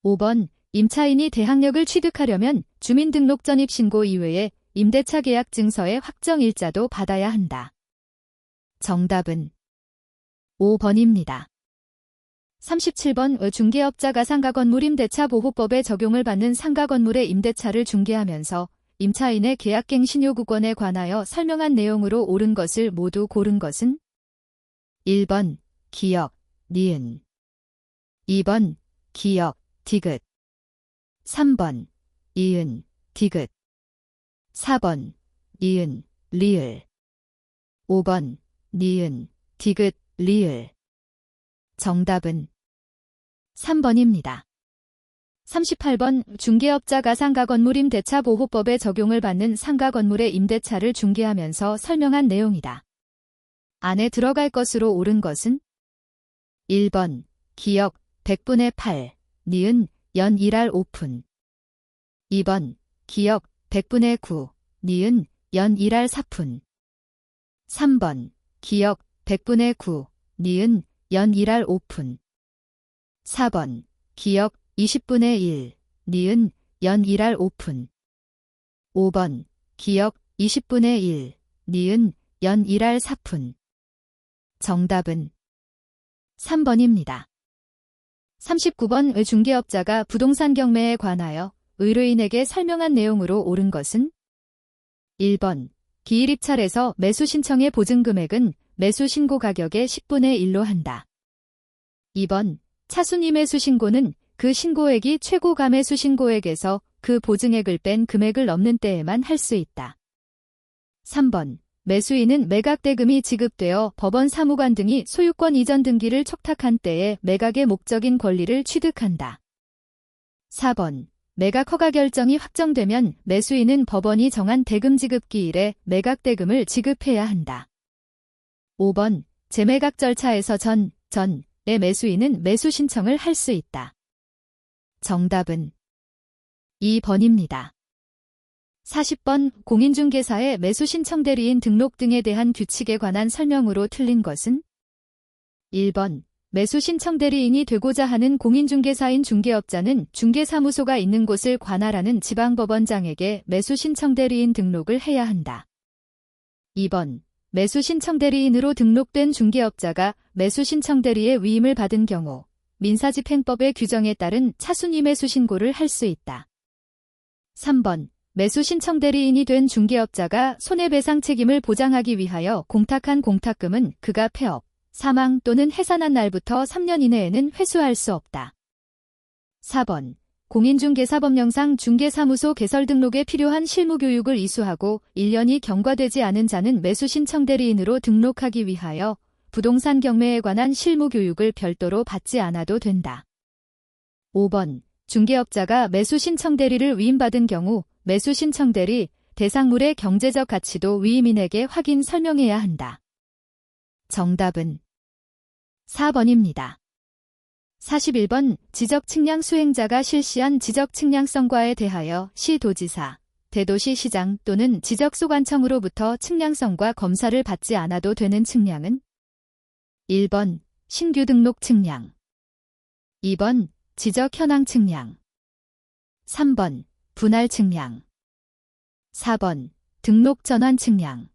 [SPEAKER 1] 5번. 임차인이 대항력을 취득하려면 주민등록 전입신고 이외에 임대차 계약 증서의 확정일자도 받아야 한다. 정답은 5번입니다. 37번. 중개업자가 상가건물 임대차 보호법의 적용을 받는 상가건물의 임대차를 중개하면서 임차인의 계약갱신 요구권에 관하여 설명한 내용으로 옳은 것을 모두 고른 것은 1번. 기역, 니은 2번. 기역, 디귿 3번. 이은, 디귿 4번. 니은, 리을 5번. 니은, 디귿, 리을 정답은 3번입니다. 38번. 중개업자가 상가건물 임대차 보호법의 적용을 받는 상가건물의 임대차를 중개하면서 설명한 내용이다. 안에 들어갈 것으로 옳은 것은 1번. 기역 100분의 8, 니은, 연 1할 5푼 2번. 기역 100분의 9, 니은, 연 1할 4푼 3번. 기역 100분의 9, 니은, 연 1할 5푼 4번. 기역 20분의 1, 니은, 연 1할 5푼 5번. 기역 20분의 1, 니은, 연 1할 4푼 정답은 3번입니다. 39번. 중개업자가 부동산 경매에 관하여 의뢰인에게 설명한 내용으로 옳은 것은 1번. 기일 입찰에서 매수 신청의 보증금액은 매수 신고 가격의 10분의 1로 한다. 2번. 차순위 매수 신고는 그 신고액이 최고 가매수 신고액에서 그 보증액을 뺀 금액을 넘는 때에만 할 수 있다. 3번. 매수인은 매각대금이 지급되어 법원 사무관 등이 소유권 이전 등기를 촉탁한 때에 매각의 목적인 권리를 취득한다. 4번. 매각 허가 결정이 확정되면 매수인은 법원이 정한 대금 지급기일에 매각대금을 지급해야 한다. 5번. 재매각 절차에서 전에 매수인은 매수 신청을 할 수 있다. 정답은 2번입니다. 40번. 공인중개사의 매수 신청 대리인 등록 등에 대한 규칙에 관한 설명으로 틀린 것은? 1번. 매수 신청 대리인이 되고자 하는 공인중개사인 중개업자는 중개사무소가 있는 곳을 관할하는 지방법원장에게 매수 신청 대리인 등록을 해야 한다. 2번. 매수 신청 대리인으로 등록된 중개업자가 매수 신청 대리의 위임을 받은 경우 민사집행법의 규정에 따른 차순위 매수 신고를 할 수 있다. 3번. 매수 신청 대리인이 된 중개업자가 손해배상 책임을 보장하기 위하여 공탁한 공탁금은 그가 폐업, 사망 또는 해산한 날부터 3년 이내에는 회수할 수 없다. 4번. 공인중개사법령상 중개사무소 개설 등록에 필요한 실무교육을 이수하고 1년이 경과되지 않은 자는 매수 신청 대리인으로 등록하기 위하여 부동산 경매에 관한 실무교육을 별도로 받지 않아도 된다. 5번. 중개업자가 매수 신청 대리를 위임받은 경우 매수 신청 대리 대상물의 경제적 가치도 위임인에게 확인 설명해야 한다. 정답은 4번입니다. 41번. 지적 측량 수행자가 실시한 지적 측량성과에 대하여 시도지사, 대도시시장 또는 지적소관청으로부터 측량성과 검사를 받지 않아도 되는 측량은? 1번. 신규 등록 측량. 2번. 지적 현황 측량. 3번. 분할 측량. 4번. 등록 전환 측량.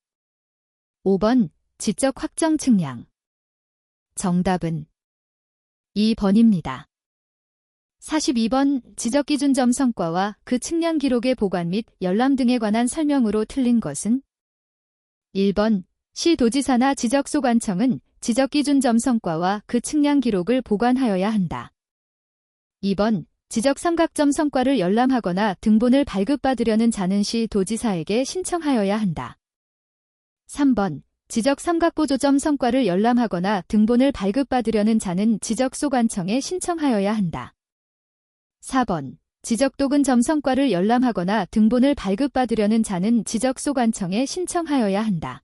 [SPEAKER 1] 5번. 지적 확정 측량. 정답은 2번입니다. 42번. 지적기준점 성과와 그 측량 기록의 보관 및 열람 등에 관한 설명으로 틀린 것은? 1번. 시도지사나 지적소관청은 지적기준점 성과와 그 측량 기록을 보관하여야 한다. 2번. 지적 삼각점 성과를 열람하거나 등본을 발급받으려는 자는 시도지사에게 신청하여야 한다. 3번. 지적 삼각보조점 성과를 열람하거나 등본을 발급받으려는 자는 지적소관청에 신청하여야 한다. 4번. 지적도근점 성과를 열람하거나 등본을 발급받으려는 자는 지적소관청에 신청하여야 한다.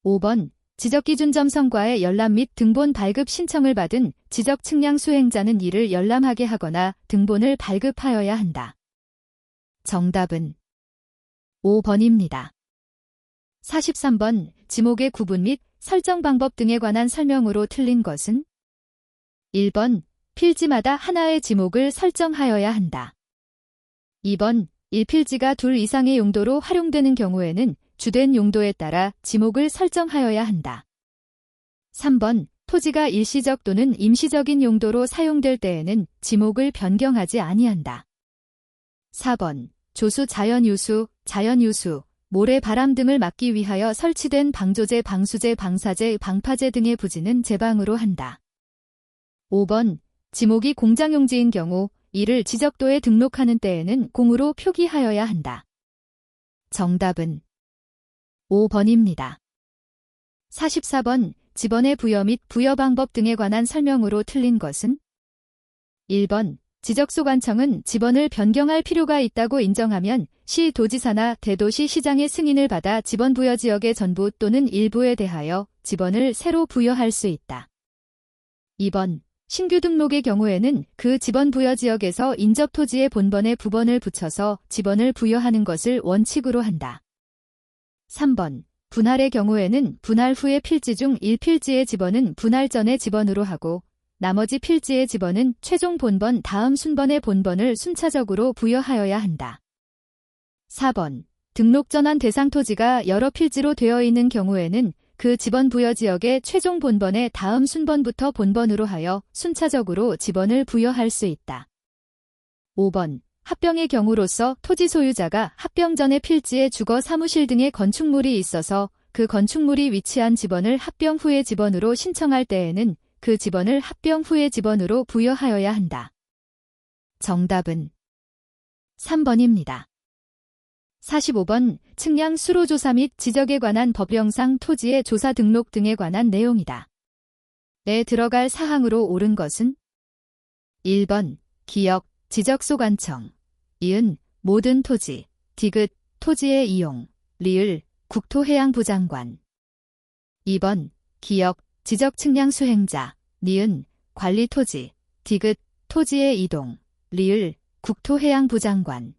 [SPEAKER 1] 5번. 지적기준점 성과의 열람 및 등본 발급 신청을 받은 지적측량 수행자는 이를 열람하게 하거나 등본을 발급하여야 한다. 정답은 5번입니다. 43번. 지목의 구분 및 설정 방법 등에 관한 설명으로 틀린 것은? 1번. 필지마다 하나의 지목을 설정하여야 한다. 2번. 1필지가 2 이상의 용도로 활용되는 경우에는 주된 용도에 따라 지목을 설정하여야 한다. 3번. 토지가 일시적 또는 임시적인 용도로 사용될 때에는 지목을 변경하지 아니한다. 4번. 조수 자연유수, 모래 바람 등을 막기 위하여 설치된 방조제, 방수제, 방사제, 방파제 등의 부지는 제방으로 한다. 5번. 지목이 공장용지인 경우 이를 지적도에 등록하는 때에는 공으로 표기하여야 한다. 정답은 5번입니다. 44번. 지번의 부여 및 부여 방법 등에 관한 설명으로 틀린 것은? 1번. 지적소관청은 지번을 변경할 필요가 있다고 인정하면 시도지사나 대도시시장의 승인을 받아 지번 부여 지역의 전부 또는 일부에 대하여 지번을 새로 부여할 수 있다. 2번. 신규 등록의 경우에는 그 지번 부여 지역에서 인접 토지의 본번에 부번을 붙여서 지번을 부여하는 것을 원칙으로 한다. 3번. 분할의 경우에는 분할 후의 필지 중 1필지의 지번은 분할 전의 지번으로 하고 나머지 필지의 지번은 최종 본번 다음 순번의 본번을 순차적으로 부여하여야 한다. 4번. 등록 전환 대상 토지가 여러 필지로 되어 있는 경우에는 그 지번 부여 지역의 최종 본번의 다음 순번부터 본번으로 하여 순차적으로 지번을 부여할 수 있다. 5번. 합병의 경우로서 토지 소유자가 합병 전의 필지에 주거 사무실 등의 건축물이 있어서 그 건축물이 위치한 지번을 합병 후의 지번으로 신청할 때에는 그 지번을 합병 후의 지번으로 부여하여야 한다. 정답은 3번입니다. 45번 측량 수로 조사 및 지적에 관한 법령상 토지의 조사 등록 등에 관한 내용이다. 에 들어갈 사항으로 옳은 것은 1번 기역, 지적소관청, 이은 모든 토지, 디귿, 토지의 이용, 리을, 국토해양부 장관. 2번 기역, 지적 측량 수행자, 니은, 관리 토지, 디귿, 토지의 이동, 리을, 국토해양부 장관.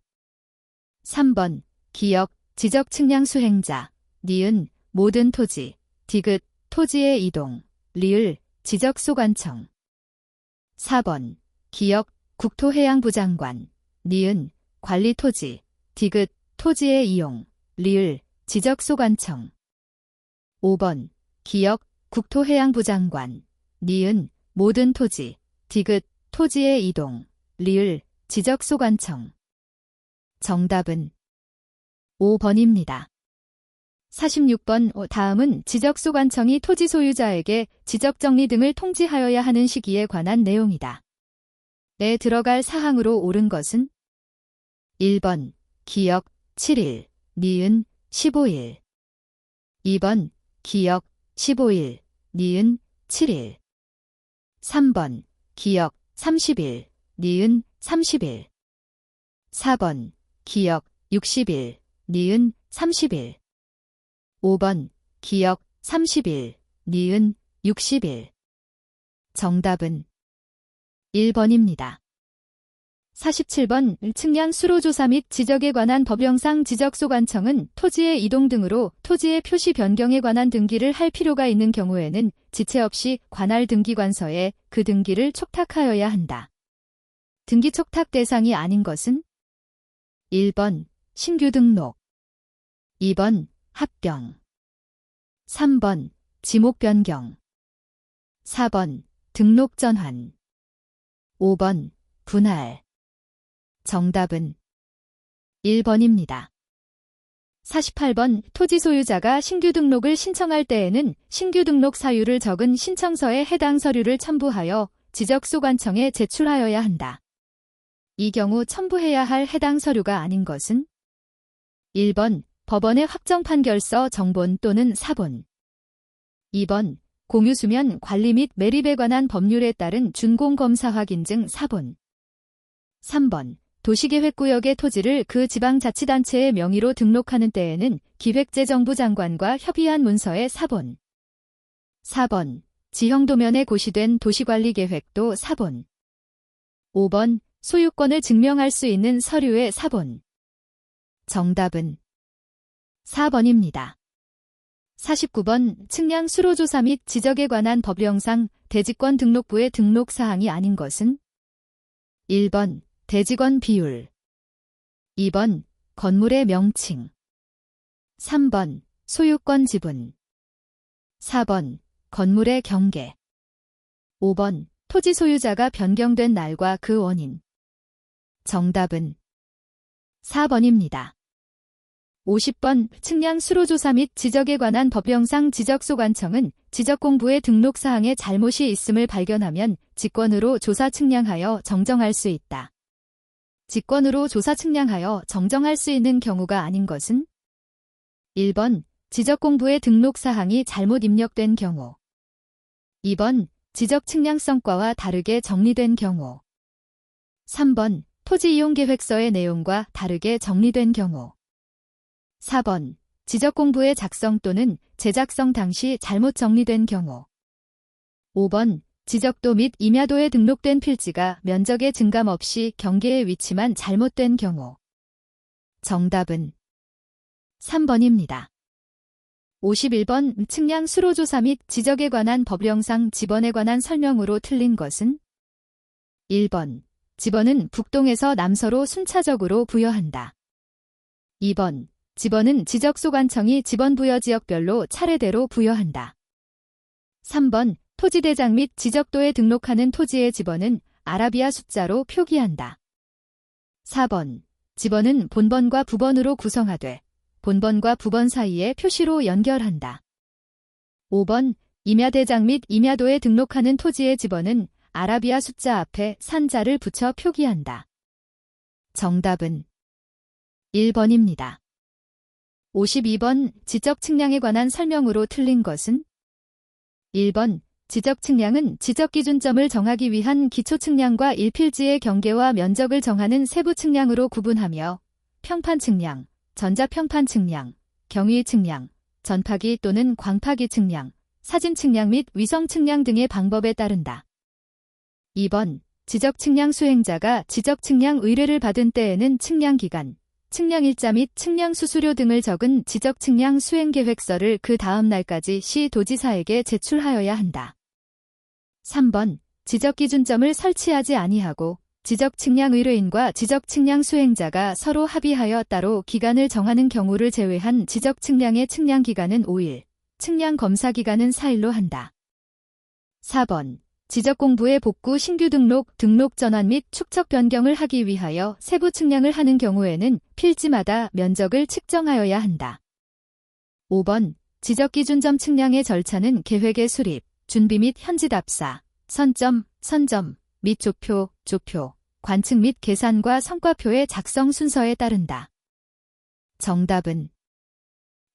[SPEAKER 1] 3번 기역, 지적 측량 수행자, 니은, 모든 토지, 디귿, 토지의 이동, 리을, 지적소관청. 4번 기역, 국토해양부 장관, 니은, 관리 토지, 디귿, 토지의 이용, 리을, 지적소관청. 5번 기역, 국토해양부 장관, 니은, 모든 토지, 디귿, 토지의 이동, 리을, 지적소관청. 정답은 5번입니다. 46번 다음은 지적소관청이 토지 소유자에게 지적정리 등을 통지하여야 하는 시기에 관한 내용이다. 에 들어갈 사항으로 옳은 것은 1번 기역 7일, 니은 15일. 2번 기역 15일, 니은 7일. 3번 기역 30일, 니은 30일. 4번 기역 60일, 니은 30일. 5번 기역 30일, 니은 60일. 정답은 1번입니다. 47번 측량 수로 조사 및 지적에 관한 법령상 지적소관청은 토지의 이동 등으로 토지의 표시 변경에 관한 등기를 할 필요가 있는 경우에는 지체 없이 관할 등기관서에 그 등기를 촉탁하여야 한다. 등기 촉탁 대상이 아닌 것은 1번 신규 등록, 2번 합병, 3번 지목 변경, 4번 등록 전환, 5번 분할. 정답은 1번입니다. 48번 토지 소유자가 신규 등록을 신청할 때에는 신규 등록 사유를 적은 신청서에 해당 서류를 첨부하여 지적소관청에 제출하여야 한다. 이 경우 첨부해야 할 해당 서류가 아닌 것은 1번 법원의 확정 판결서 정본 또는 사본, 2번 공유수면 관리 및 매립에 관한 법률에 따른 준공검사 확인증 사본, 3번 도시계획구역의 토지를 그 지방자치단체의 명의로 등록하는 때에는 기획재정부 장관과 협의한 문서의 사본, 4번 지형도면에 고시된 도시관리계획도 사본, 5번 소유권을 증명할 수 있는 서류의 사본. 정답은 4번입니다. 49번 측량 수로조사 및 지적에 관한 법령상 대지권 등록부의 등록사항이 아닌 것은 1번 대지권 비율, 2번 건물의 명칭, 3번 소유권 지분, 4번 건물의 경계, 5번 토지 소유자가 변경된 날과 그 원인. 정답은 4번입니다. 50번 측량 수로조사 및 지적에 관한 법령상 지적소관청은 지적공부의 등록사항에 잘못이 있음을 발견하면 직권으로 조사 측량하여 정정할 수 있다. 직권으로 조사 측량하여 정정할 수 있는 경우가 아닌 것은 1번 지적공부의 등록사항이 잘못 입력된 경우, 2번 지적 측량성과와 다르게 정리된 경우, 3번 토지이용계획서의 내용과 다르게 정리된 경우, 4번 지적공부의 작성 또는 제작성 당시 잘못 정리된 경우, 5번 지적도 및 임야도에 등록된 필지가 면적의 증감 없이 경계에 위치만 잘못된 경우. 정답은 3번입니다. 51번 측량 수로조사 및 지적에 관한 법령상 지번에 관한 설명으로 틀린 것은 1번 지번은 북동에서 남서로 순차적으로 부여한다. 2번 지번은 지적소관청이 지번 부여 지역별로 차례대로 부여한다. 3번 토지대장 및 지적도에 등록하는 토지의 지번은 아라비아 숫자로 표기한다. 4번 지번은 본번과 부번으로 구성하되 본번과 부번 사이에 표시로 연결한다. 5번 임야대장 및 임야도에 등록하는 토지의 지번은 아라비아 숫자 앞에 산자를 붙여 표기한다. 정답은 1번입니다. 52번 지적 측량에 관한 설명으로 틀린 것은? 1번 지적 측량은 지적 기준점을 정하기 위한 기초 측량과 일필지의 경계와 면적을 정하는 세부 측량으로 구분하며 평판 측량, 전자평판 측량, 경위 측량, 전파기 또는 광파기 측량, 사진 측량 및 위성 측량 등의 방법에 따른다. 2번 지적 측량 수행자가 지적 측량 의뢰를 받은 때에는 측량 기간, 측량 일자 및 측량 수수료 등을 적은 지적 측량 수행 계획서를 그 다음 날까지 시 도지사에게 제출하여야 한다. 3번 지적 기준점을 설치하지 아니하고 지적 측량 의뢰인과 지적 측량 수행자가 서로 합의하여 따로 기간을 정하는 경우를 제외한 지적 측량의 측량 기간은 5일, 측량 검사 기간은 4일로 한다. 4번 지적 공부의 복구 신규 등록 전환 및 축척 변경을 하기 위하여 세부 측량을 하는 경우에는 필지마다 면적을 측정하여야 한다. 5번 지적 기준점 측량의 절차는 계획의 수립, 준비 및 현지 답사, 선점 및 조표, 관측 및 계산과 성과표의 작성 순서에 따른다. 정답은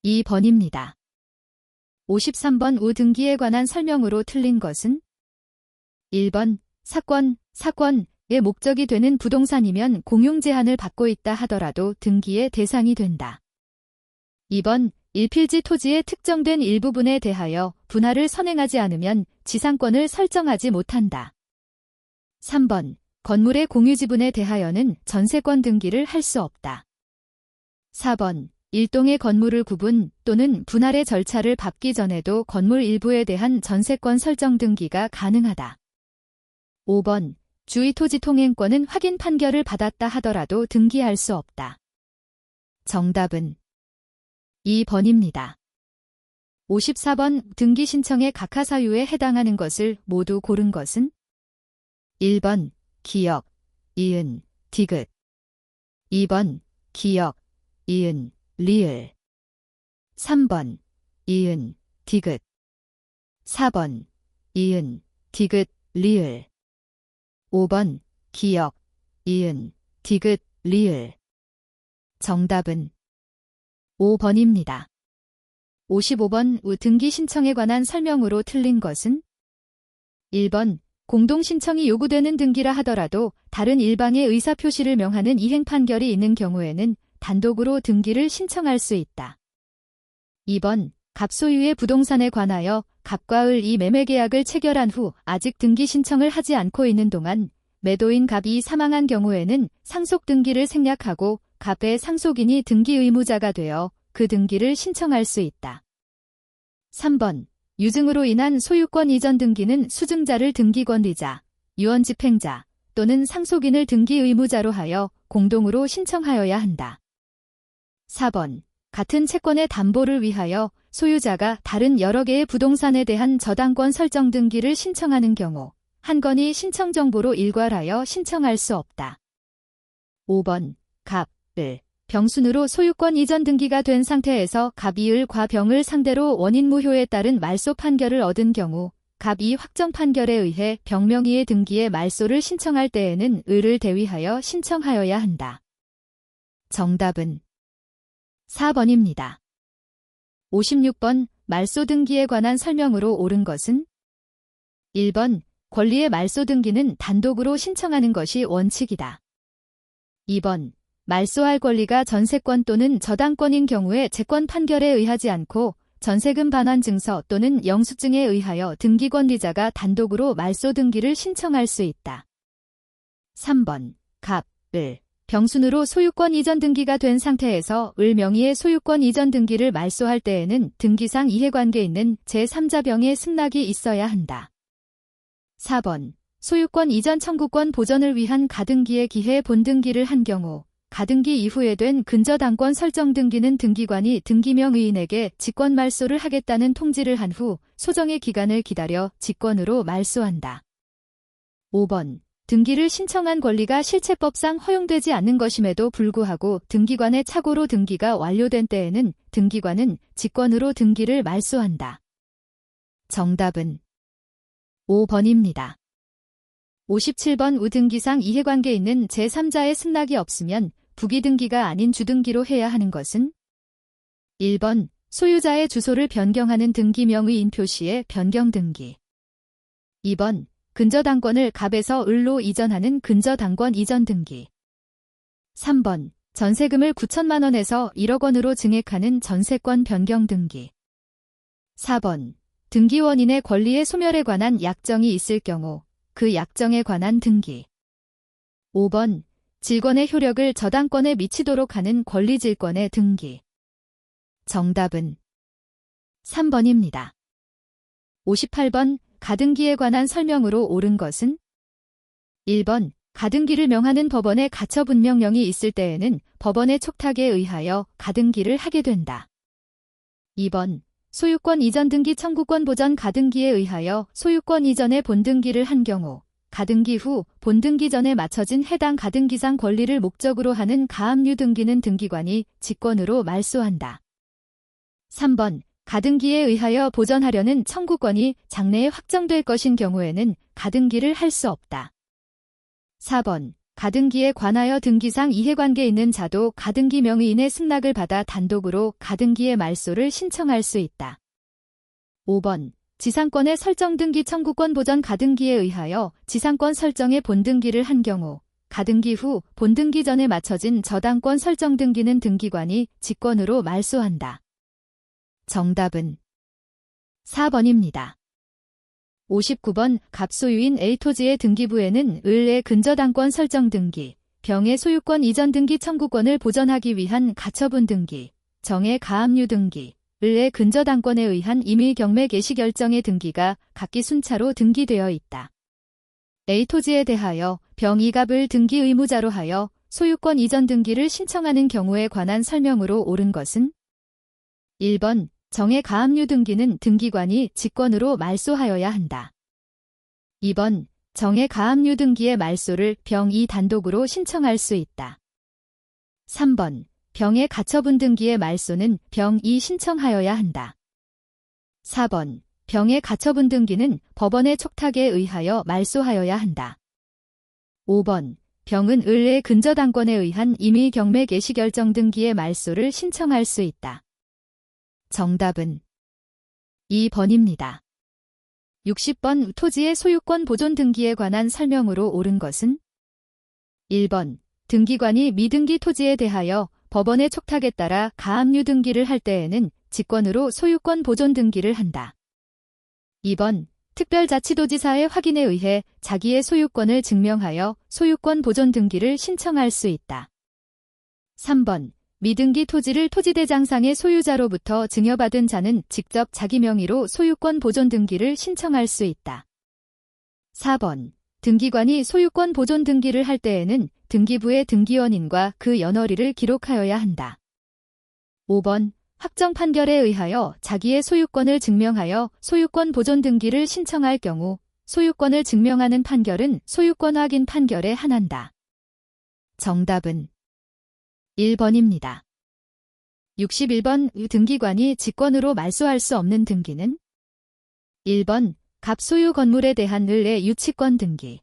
[SPEAKER 1] 2번입니다. 53번 우 등기에 관한 설명으로 틀린 것은? 1번 사건의 목적이 되는 부동산이면 공용 제한을 받고 있다 하더라도 등기의 대상이 된다. 2번 일필지 토지의 특정된 일부분에 대하여 분할을 선행하지 않으면 지상권을 설정하지 못한다. 3번 건물의 공유지분에 대하여는 전세권 등기를 할 수 없다. 4번 일동의 건물을 구분 또는 분할의 절차를 밟기 전에도 건물 일부에 대한 전세권 설정 등기가 가능하다. 5번 주의토지 통행권은 확인 판결을 받았다 하더라도 등기할 수 없다. 정답은 2번입니다. 54번 등기 신청의 각하 사유에 해당하는 것을 모두 고른 것은? 1번 기역, 이은, 디귿 2번 기역, 이은, 리을 3번 이은, 디귿 4번 이은, 디귿, 리을 5번 기역, 이은, 디귿, 리을 정답은 5번입니다. 55번 우 등기 신청에 관한 설명으로 틀린 것은? 1번 공동신청이 요구되는 등기라 하더라도 다른 일방의 의사표시를 명하는 이행 판결이 있는 경우에는 단독으로 등기를 신청할 수 있다. 2번 갑 소유의 부동산에 관하여 갑과 을 이 매매계약을 체결한 후 아직 등기 신청을 하지 않고 있는 동안 매도인 갑이 사망한 경우에는 상속 등기를 생략하고 갑의 상속인이 등기 의무자가 되어 그 등기를 신청할 수 있다. 3번 유증으로 인한 소유권 이전 등기는 수증자를 등기권리자, 유언집행자 또는 상속인을 등기 의무자로 하여 공동으로 신청하여야 한다. 4번 같은 채권의 담보를 위하여 소유자가 다른 여러 개의 부동산에 대한 저당권 설정 등기를 신청하는 경우 한 건이 신청 정보로 일괄하여 신청할 수 없다. 5번 갑, 을, 병순으로 소유권 이전 등기가 된 상태에서 갑이 을과 병을 상대로 원인 무효에 따른 말소 판결을 얻은 경우 갑이 확정 판결에 의해 병명의의 등기에 말소를 신청할 때에는 을을 대위하여 신청하여야 한다. 정답은 4번입니다. 56번 말소 등기에 관한 설명으로 옳은 것은? 1번 권리의 말소 등기는 단독으로 신청하는 것이 원칙이다. 2번 말소할 권리가 전세권 또는 저당권인 경우에 재권 판결에 의하지 않고 전세금 반환 증서 또는 영수증에 의하여 등기권리자가 단독으로 말소 등기를 신청할 수 있다. 3번 갑, 을, 병순으로 소유권 이전 등기가 된 상태에서 을 명의의 소유권 이전 등기를 말소할 때에는 등기상 이해관계 있는 제3자 병의 승낙이 있어야 한다. 4번 소유권 이전 청구권 보전을 위한 가등기의 기해 본등기를 한 경우 가등기 이후에 된 근저당권 설정 등기는 등기관이 등기명 의인에게 직권 말소를 하겠다는 통지를 한 후 소정의 기간을 기다려 직권으로 말소한다. 5번 등기를 신청한 권리가 실체법상 허용되지 않는 것임에도 불구하고 등기관의 착오로 등기가 완료된 때에는 등기관은 직권으로 등기를 말소한다. 정답은 5번입니다. 57번 우등기상 이해관계 있는 제3자의 승낙이 없으면 부기등기가 아닌 주등기로 해야 하는 것은? 1번 소유자의 주소를 변경하는 등기명의 인표시의 변경 등기. 2번 근저당권을 갑에서 을로 이전하는 근저당권 이전 등기. 3번 전세금을 9천만 원에서 1억 원으로 증액하는 전세권 변경 등기. 4번 등기원인의 권리의 소멸에 관한 약정이 있을 경우 그 약정에 관한 등기. 5번 질권의 효력을 저당권에 미치도록 하는 권리질권의 등기. 정답은 3번입니다. 58번 가등기에 관한 설명으로 옳은 것은 1번 가등기를 명하는 법원의 가처분명령이 있을 때에는 법원의 촉탁에 의하여 가등기를 하게 된다. 2번 소유권 이전 등기 청구권 보전 가등기에 의하여 소유권 이전의 본등기를 한 경우 가등기 후 본등기 전에 맞춰진 해당 가등기상 권리를 목적으로 하는 가압류 등기는 등기관이 직권으로 말소한다. 3번 가등기에 의하여 보전하려는 청구권이 장래에 확정될 것인 경우에는 가등기를 할 수 없다. 4번 가등기에 관하여 등기상 이해관계 있는 자도 가등기 명의인의 승낙을 받아 단독으로 가등기의 말소를 신청할 수 있다. 5번 지상권의 설정 등기 청구권 보전 가등기에 의하여 지상권 설정의 본등기를 한 경우 가등기 후 본등기 전에 맞춰진 저당권 설정 등기는 등기관이 직권으로 말소한다. 정답은 4번입니다. 59번 갑소유인 A토지의 등기부에는 을의 근저당권 설정 등기, 병의 소유권 이전 등기 청구권을 보전하기 위한 가처분 등기, 정의 가압류 등기, 을의 근저당권에 의한 임의 경매 개시 결정의 등기가 각기 순차로 등기되어 있다. A토지에 대하여 병 2갑을 등기 의무자로 하여 소유권 이전 등기를 신청하는 경우에 관한 설명으로 옳은 것은 1번 정의 가압류 등기는 등기관이 직권으로 말소하여야 한다. 2번 정의 가압류 등기의 말소를 병 2 단독으로 신청할 수 있다. 3번 병의 가처분 등기의 말소는 병 2 신청하여야 한다. 4번 병의 가처분 등기는 법원의 촉탁에 의하여 말소하여야 한다. 5번 병은 을의 근저당권에 의한 임의 경매 개시 결정 등기의 말소를 신청할 수 있다. 정답은 2번입니다. 60번 토지의 소유권 보존 등기에 관한 설명으로 옳은 것은 1번 등기관이 미등기 토지에 대하여 법원의 촉탁에 따라 가압류 등기를 할 때에는 직권으로 소유권 보존 등기를 한다. 2번 특별자치도지사의 확인에 의해 자기의 소유권을 증명하여 소유권 보존 등기를 신청할 수 있다. 3번 미등기 토지를 토지대장상의 소유자로부터 증여받은 자는 직접 자기 명의로 소유권 보존 등기를 신청할 수 있다. 4번 등기관이 소유권 보존 등기를 할 때에는 등기부의 등기원인과 그 연월일을 기록하여야 한다. 5번 확정 판결에 의하여 자기의 소유권을 증명하여 소유권 보존 등기를 신청할 경우 소유권을 증명하는 판결은 소유권 확인 판결에 한한다. 정답은 1번입니다. 61번 등기관이 직권으로 말소할 수 없는 등기는 1번 갑소유 건물에 대한 을의 유치권 등기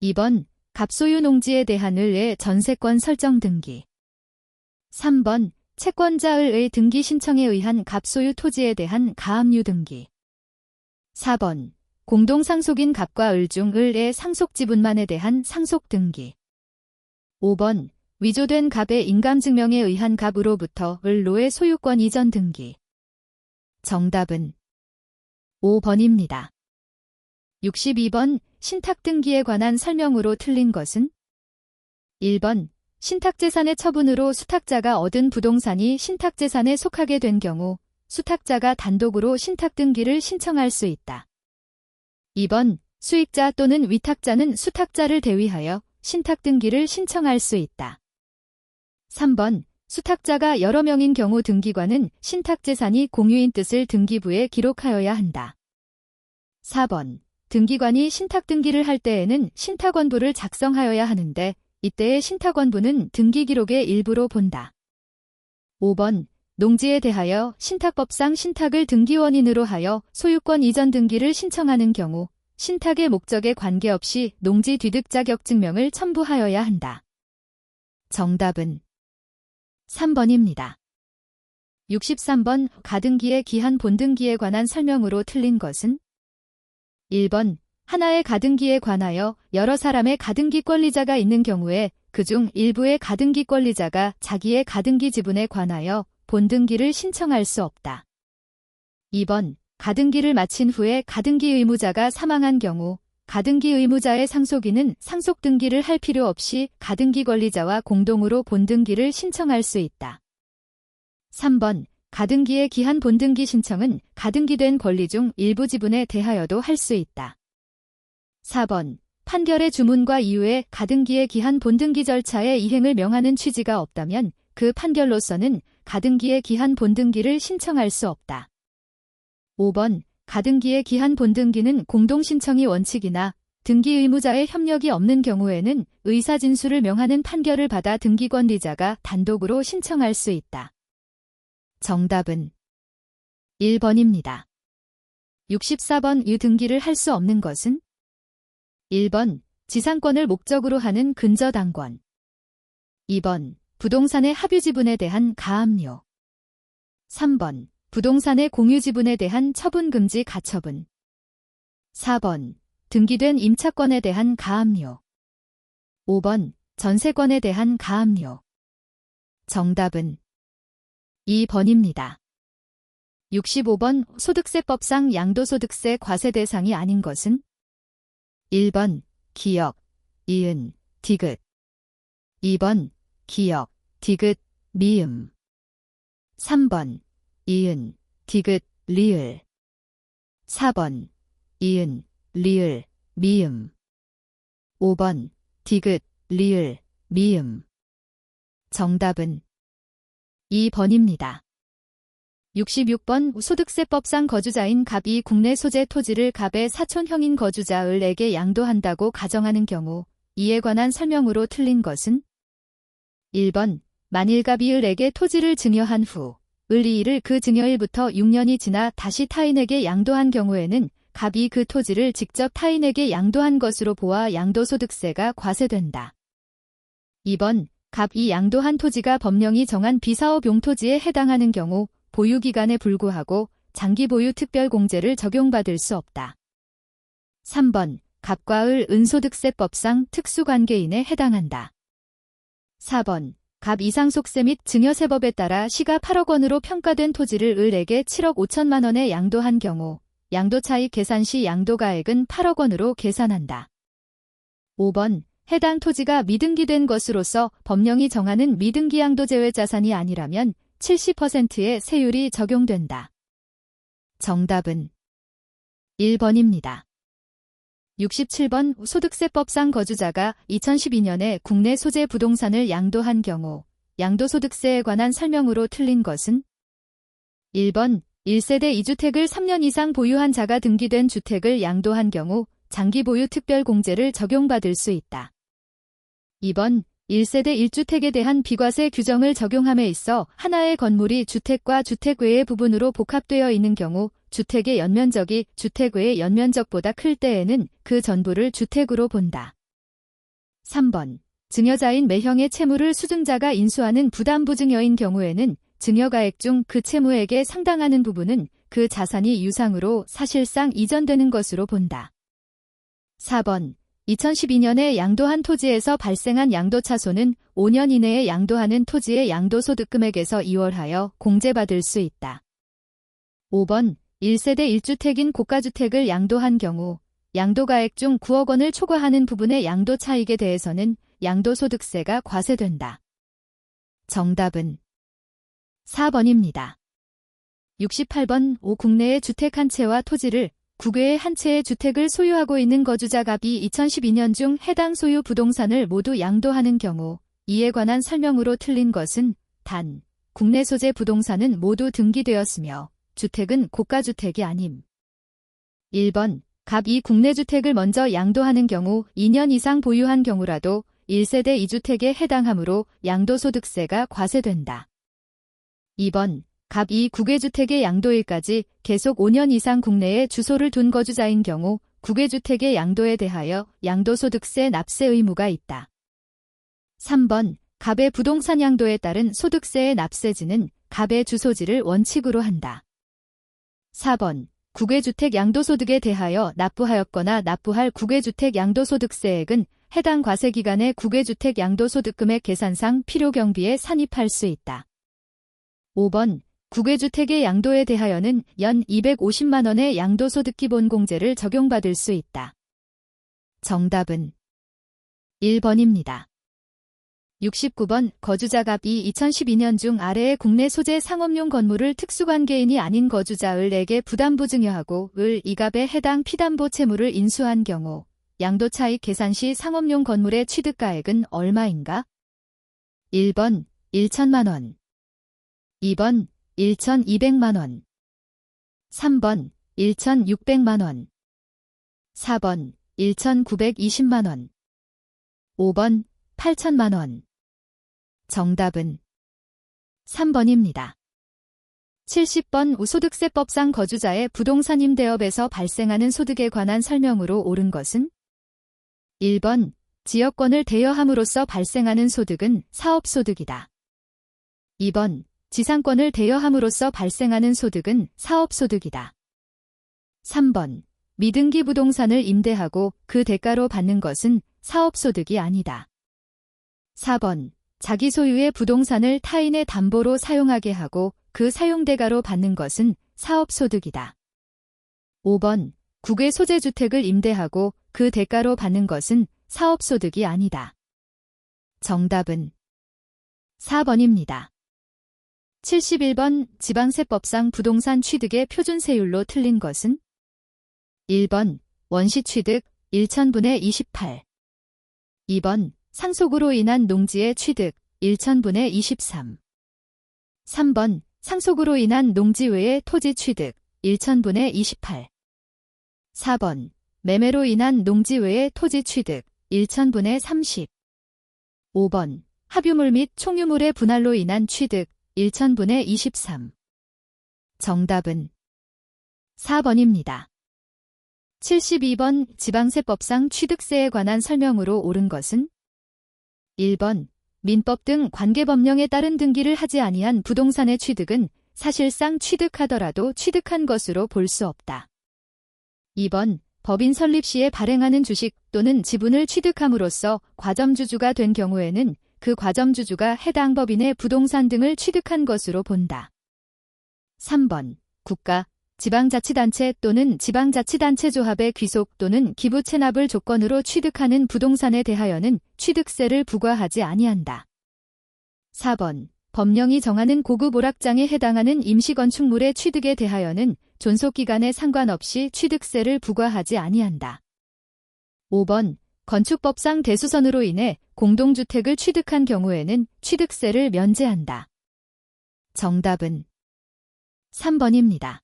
[SPEAKER 1] 2번 갑소유 농지에 대한 을의 전세권 설정 등기 3번 채권자 을의 등기 신청에 의한 갑소유 토지에 대한 가압류 등기 4번 공동상속인 갑과 을 중 을의 상속지분만에 대한 상속 등기 5번 위조된 갑의 인감증명에 의한 갑으로부터 을로의 소유권 이전 등기. 정답은 5번입니다. 62번 신탁 등기에 관한 설명으로 틀린 것은 1번 신탁재산의 처분으로 수탁자가 얻은 부동산이 신탁재산에 속하게 된 경우 수탁자가 단독으로 신탁 등기를 신청할 수 있다. 2번 수익자 또는 위탁자는 수탁자를 대위하여 신탁 등기를 신청할 수 있다. 3번 수탁자가 여러 명인 경우 등기관은 신탁재산이 공유인 뜻을 등기부에 기록하여야 한다. 4번 등기관이 신탁 등기를 할 때에는 신탁원부를 작성하여야 하는데 이때의 신탁원부는 등기기록의 일부로 본다. 5번 농지에 대하여 신탁법상 신탁을 등기원인으로 하여 소유권 이전 등기를 신청하는 경우 신탁의 목적에 관계없이 농지 취득 자격 증명을 첨부하여야 한다. 정답은 3번입니다. 63번 가등기의 기한 본등기에 관한 설명으로 틀린 것은? 1번 하나의 가등기에 관하여 여러 사람의 가등기 권리자가 있는 경우에 그중 일부의 가등기 권리자가 자기의 가등기 지분에 관하여 본등기를 신청할 수 없다. 2번 가등기를 마친 후에 가등기 의무자가 사망한 경우 가등기 의무자의 상속인은 상속등기를 할 필요 없이 가등기 권리자와 공동으로 본등기를 신청할 수 있다. 3번 가등기의 기한 본등기 신청은 가등기된 권리 중 일부 지분에 대하여도 할 수 있다. 4번 판결의 주문과 이유에 가등기의 기한 본등기 절차의 이행을 명하는 취지가 없다면 그 판결로서는 가등기의 기한 본등기를 신청할 수 없다. 5번 가등기의 기한 본등기는 공동신청이 원칙이나 등기 의무자의 협력이 없는 경우에는 의사진술을 명하는 판결을 받아 등기권리자가 단독으로 신청할 수 있다. 정답은 1번입니다. 64번 유등기를 할 수 없는 것은? 1번 지상권을 목적으로 하는 근저당권. 2번 부동산의 합유지분에 대한 가압류. 3번 부동산의 공유지분에 대한 처분금지 가처분. 4번 등기된 임차권에 대한 가압류. 5번 전세권에 대한 가압류. 정답은 2번입니다. 65번 소득세법상 양도소득세 과세 대상이 아닌 것은? 1번 기역, 이은, 디귿. 2번 기역, 디귿, 미음. 3번 이은, 디귿, 리을. 4번 이은, 리을, 미음. 5번 디귿, 리을, 미음. 정답은 2번입니다. 66번 소득세법상 거주자인 갑이 국내 소재 토지를 갑의 사촌형인 거주자 을에게 양도한다고 가정하는 경우 이에 관한 설명으로 틀린 것은? 1번 만일 갑이 을에게 토지를 증여한 후 을이 이를 그 증여일부터 6년이 지나 다시 타인에게 양도한 경우에는 갑이 그 토지를 직접 타인에게 양도한 것으로 보아 양도소득세가 과세된다. 2번 갑이 양도한 토지가 법령이 정한 비사업 용토지에 해당하는 경우 보유기간에 불구하고 장기보유 특별공제를 적용받을 수 없다. 3번 갑과 을 은소득세법상 특수관계인에 해당한다. 4번 갑 이상속세 및 증여세법에 따라 시가 8억 원으로 평가된 토지를 을에게 7억 5천만 원에 양도한 경우 양도차익 계산 시 양도가액은 8억 원으로 계산한다. 5번 해당 토지가 미등기된 것으로서 법령이 정하는 미등기 양도제외자산이 아니라면 70%의 세율이 적용된다. 정답은 1번입니다. 67번 소득세법상 거주자가 2012년에 국내 소재 부동산을 양도한 경우 양도소득세에 관한 설명으로 틀린 것은? 1번 1세대 2주택을 3년 이상 보유한 자가 등기된 주택을 양도한 경우 장기보유 특별공제를 적용받을 수 있다. 2번 1세대 1주택에 대한 비과세 규정을 적용함에 있어 하나의 건물이 주택과 주택 외의 부분으로 복합되어 있는 경우 주택의 연면적이 주택 외의 연면적보다 클 때에는 그 전부를 주택으로 본다. 3번 증여자인 매형의 채무를 수증자가 인수하는 부담부증여인 경우에는 증여가액 중 그 채무액에 상당하는 부분은 그 자산이 유상으로 사실상 이전되는 것으로 본다. 4번 2012년에 양도한 토지에서 발생한 양도차손은 5년 이내에 양도하는 토지의 양도소득금액에서 이월하여 공제받을 수 있다. 5번 1세대 1주택인 고가주택을 양도한 경우 양도가액 중 9억 원을 초과하는 부분의 양도차익에 대해서는 양도소득세가 과세된다. 정답은 4번입니다. 68번 국내의 주택 한 채와 토지를 국외의 한 채의 주택을 소유하고 있는 거주자 갑이 2012년 중 해당 소유 부동산을 모두 양도하는 경우 이에 관한 설명으로 틀린 것은 단, 국내 소재 부동산은 모두 등기되었으며 주택은 고가주택이 아님. 1번 갑이 국내 주택을 먼저 양도하는 경우 2년 이상 보유한 경우라도 1세대 2주택에 해당하므로 양도소득세가 과세된다. 2번 갑이 국외주택의 양도일까지 계속 5년 이상 국내에 주소를 둔 거주자인 경우 국외주택의 양도에 대하여 양도소득세 납세 의무가 있다. 3번 갑의 부동산 양도에 따른 소득세의 납세지는 갑의 주소지를 원칙으로 한다. 4번. 국외주택 양도소득에 대하여 납부하였거나 납부할 국외주택 양도소득세액은 해당 과세기간의 국외주택 양도소득금액 계산상 필요경비에 산입할 수 있다. 5번. 국외주택의 양도에 대하여는 연 250만 원의 양도소득기본공제를 적용받을 수 있다. 정답은 1번입니다. 69번. 거주자 갑이 2012년 중 아래의 국내 소재 상업용 건물을 특수관계인이 아닌 거주자을에게 부담부 증여하고 이 갑에 해당 피담보 채무를 인수한 경우 양도차익 계산 시 상업용 건물의 취득가액은 얼마인가? 1번 1천만 원, 2번 1,200만 원, 3번 1,600만 원, 4번 1,920만 원, 5번 8천만 원. 정답은 3번입니다. 70번. 소득세법상 거주자의 부동산 임대업에서 발생하는 소득에 관한 설명으로 옳은 것은? 1번. 지역권을 대여함으로써 발생하는 소득은 사업소득이다. 2번. 지상권을 대여함으로써 발생하는 소득은 사업소득이다. 3번. 미등기 부동산을 임대하고 그 대가로 받는 것은 사업소득이 아니다. 4번. 자기 소유의 부동산을 타인의 담보로 사용하게 하고 그 사용대가로 받는 것은 사업소득이다. 5번. 국외 소재주택을 임대하고 그 대가로 받는 것은 사업소득이 아니다. 정답은 4번입니다. 71번. 지방세법상 부동산 취득의 표준세율로 틀린 것은? 1번. 원시취득 1,000분의 28. 2번. 상속으로 인한 농지의 취득 1,000분의 23. 3번. 상속으로 인한 농지 외의 토지 취득 1,000분의 28. 4번. 매매로 인한 농지 외의 토지 취득 1,000분의 30. 5번. 합유물 및 총유물의 분할로 인한 취득 1,000분의 23. 정답은 4번입니다. 72번. 지방세법상 취득세에 관한 설명으로 옳은 것은? 1번. 민법 등 관계법령에 따른 등기를 하지 아니한 부동산의 취득은 사실상 취득하더라도 취득한 것으로 볼 수 없다. 2번. 법인 설립 시에 발행하는 주식 또는 지분을 취득함으로써 과점주주가 된 경우에는 그 과점주주가 해당 법인의 부동산 등을 취득한 것으로 본다. 3번. 국가, 지방자치단체 또는 지방자치단체 조합의 귀속 또는 기부 체납을 조건으로 취득하는 부동산에 대하여는 취득세를 부과하지 아니한다. 4번. 법령이 정하는 고급 오락장에 해당하는 임시건축물의 취득에 대하여는 존속기간에 상관없이 취득세를 부과하지 아니한다. 5번. 건축법상 대수선으로 인해 공동주택을 취득한 경우에는 취득세를 면제한다. 정답은 3번입니다.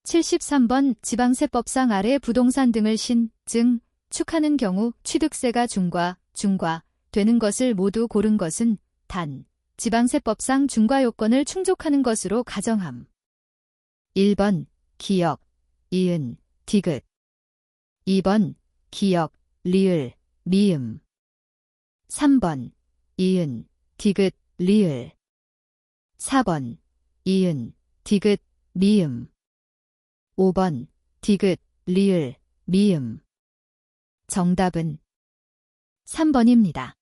[SPEAKER 1] 73번. 지방세법상 아래 부동산 등을 신, 증, 축하는 경우 취득세가 중과 되는 것을 모두 고른 것은 단, 지방세법상 중과 요건을 충족하는 것으로 가정함. 1번. 기역, 이은, 디귿. 2번. 기역, 리을, 미음. 3번. 이은, 디귿, 리을. 4번. 이은, 디귿, 미음. 5번. 디귿, 리을, 미음. 정답은 3번입니다.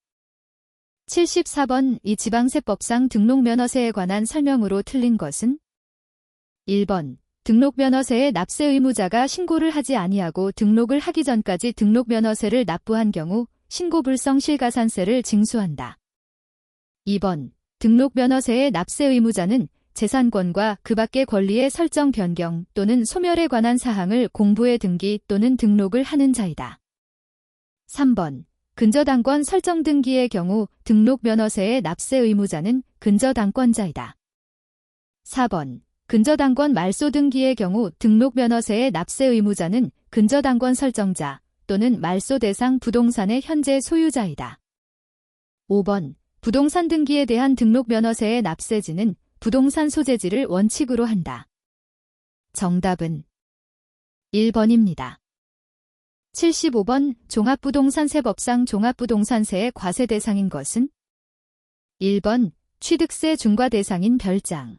[SPEAKER 1] 74번. 이 지방세법상 등록면허세에 관한 설명으로 틀린 것은? 1번. 등록면허세의 납세 의무자가 신고를 하지 아니하고 등록을 하기 전까지 등록면허세를 납부한 경우 신고불성 실가산세를 징수한다. 2번. 등록면허세의 납세 의무자는 재산권과 그 밖의 권리의 설정 변경 또는 소멸에 관한 사항을 공부에 등기 또는 등록을 하는 자이다. 3번. 근저당권 설정 등기의 경우 등록면허세의 납세 의무자는 근저당권자이다. 4번. 근저당권 말소 등기의 경우 등록면허세의 납세 의무자는 근저당권 설정자 또는 말소 대상 부동산의 현재 소유자이다. 5번. 부동산 등기에 대한 등록면허세의 납세지는 부동산 소재지를 원칙으로 한다. 정답은 1번입니다. 75번. 종합부동산세법상 종합부동산세의 과세 대상인 것은? 1번. 취득세 중과 대상인 별장.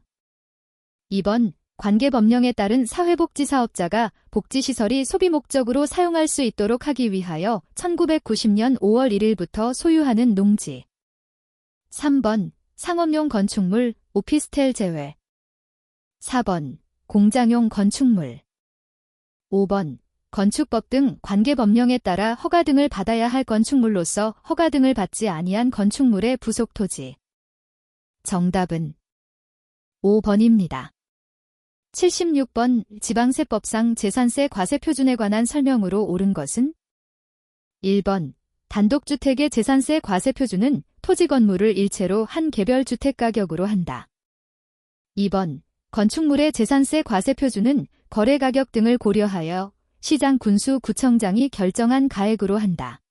[SPEAKER 1] 2번 관계법령에 따른 사회복지사업자가 복지시설이 소비 목적으로 사용할 수 있도록 하기 위하여 1990년 5월 1일부터 소유하는 농지. 3번 상업용 건축물, 오피스텔 제외. 4번 공장용 건축물. 5번 건축법 등 관계법령에 따라 허가 등을 받아야 할 건축물로서 허가 등을 받지 아니한 건축물의 부속 토지. 정답은 5번입니다. 76번 지방세법상 재산세 과세표준에 관한 설명으로 옳은 것은? 1번 단독주택의 재산세 과세표준은 토지 건물을 일체로 한 개별 주택 가격으로 한다. 2번 건축물의 재산세 과세표준은 거래가격 등을 고려하여 시장 군수 구청장이 결정한 가액으로 한다.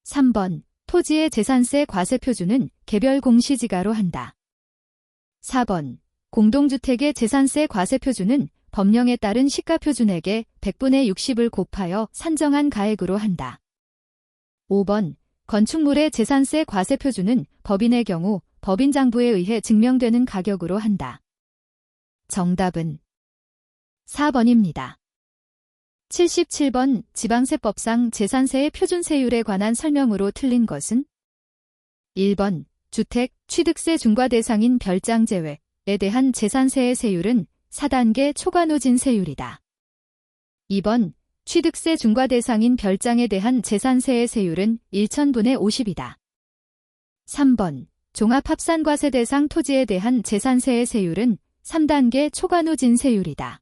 [SPEAKER 1] 3번 토지의 재산세 과세표준은 개별 공시지가로 한다. 4번 공동주택의 재산세 과세표준은 법령에 따른 시가표준액의 100분의 60을 곱하여 산정한 가액으로 한다. 5번 건축물의 재산세 과세표준은 법인의 경우 법인장부에 의해 증명되는 가격으로 한다. 정답은 4번입니다. 77번 지방세법상 재산세의 표준세율에 관한 설명으로 틀린 것은? 1번 주택, 취득세 중과 대상인 별장 제외에 대한 재산세의 세율은 4단계 초과누진 세율이다. 2번 취득세 중과 대상인 별장에 대한 재산세의 세율은 1000분의 50이다. 3번 종합합산과세 대상 토지에 대한 재산세의 세율은 3단계 초과누진 세율이다.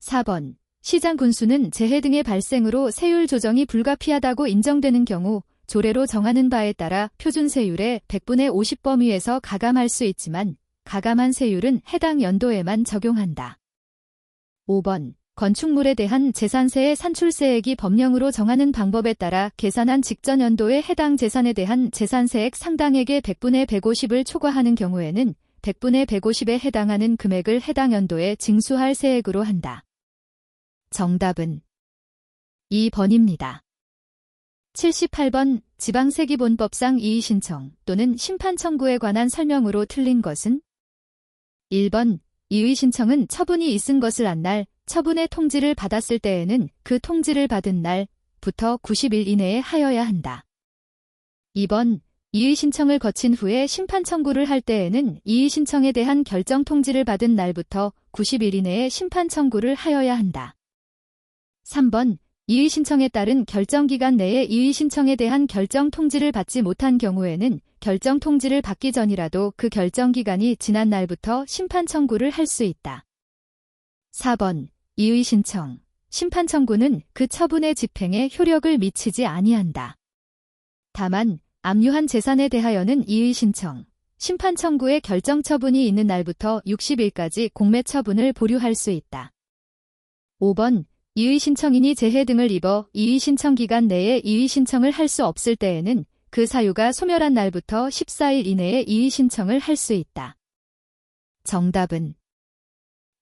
[SPEAKER 1] 4번 시장 군수는 재해 등의 발생으로 세율 조정이 불가피하다고 인정되는 경우 조례로 정하는 바에 따라 표준세율의 100분의 50 범위에서 가감할 수 있지만 가감한 세율은 해당 연도에만 적용한다. 5번 건축물에 대한 재산세의 산출세액이 법령으로 정하는 방법에 따라 계산한 직전 연도에 해당 재산에 대한 재산세액 상당액의 100분의 150을 초과하는 경우에는 100분의 150에 해당하는 금액을 해당 연도에 징수할 세액으로 한다. 정답은 2번입니다. 78번 지방세기본법상 이의신청 또는 심판청구에 관한 설명으로 틀린 것은? 1번 이의신청은 처분이 있은 것을 안 날 처분의 통지를 받았을 때에는 그 통지를 받은 날부터 90일 이내에 하여야 한다. 2번 이의신청을 거친 후에 심판청구를 할 때에는 이의신청에 대한 결정 통지를 받은 날부터 90일 이내에 심판청구를 하여야 한다. 3번 이의신청에 따른 결정기간 내에 이의신청에 대한 결정 통지를 받지 못한 경우에는 결정 통지를 받기 전이라도 그 결정기간이 지난 날부터 심판청구를 할 수 있다. 4번 이의신청, 심판청구는 그 처분의 집행에 효력을 미치지 아니한다. 다만 압류한 재산에 대하여는 이의신청, 심판청구의 결정처분이 있는 날부터 60일까지 공매처분을 보류할 수 있다. 5번 이의신청인이 재해 등을 입어 이의신청 기간 내에 이의신청을 할 수 없을 때에는 그 사유가 소멸한 날부터 14일 이내에 이의신청을 할 수 있다. 정답은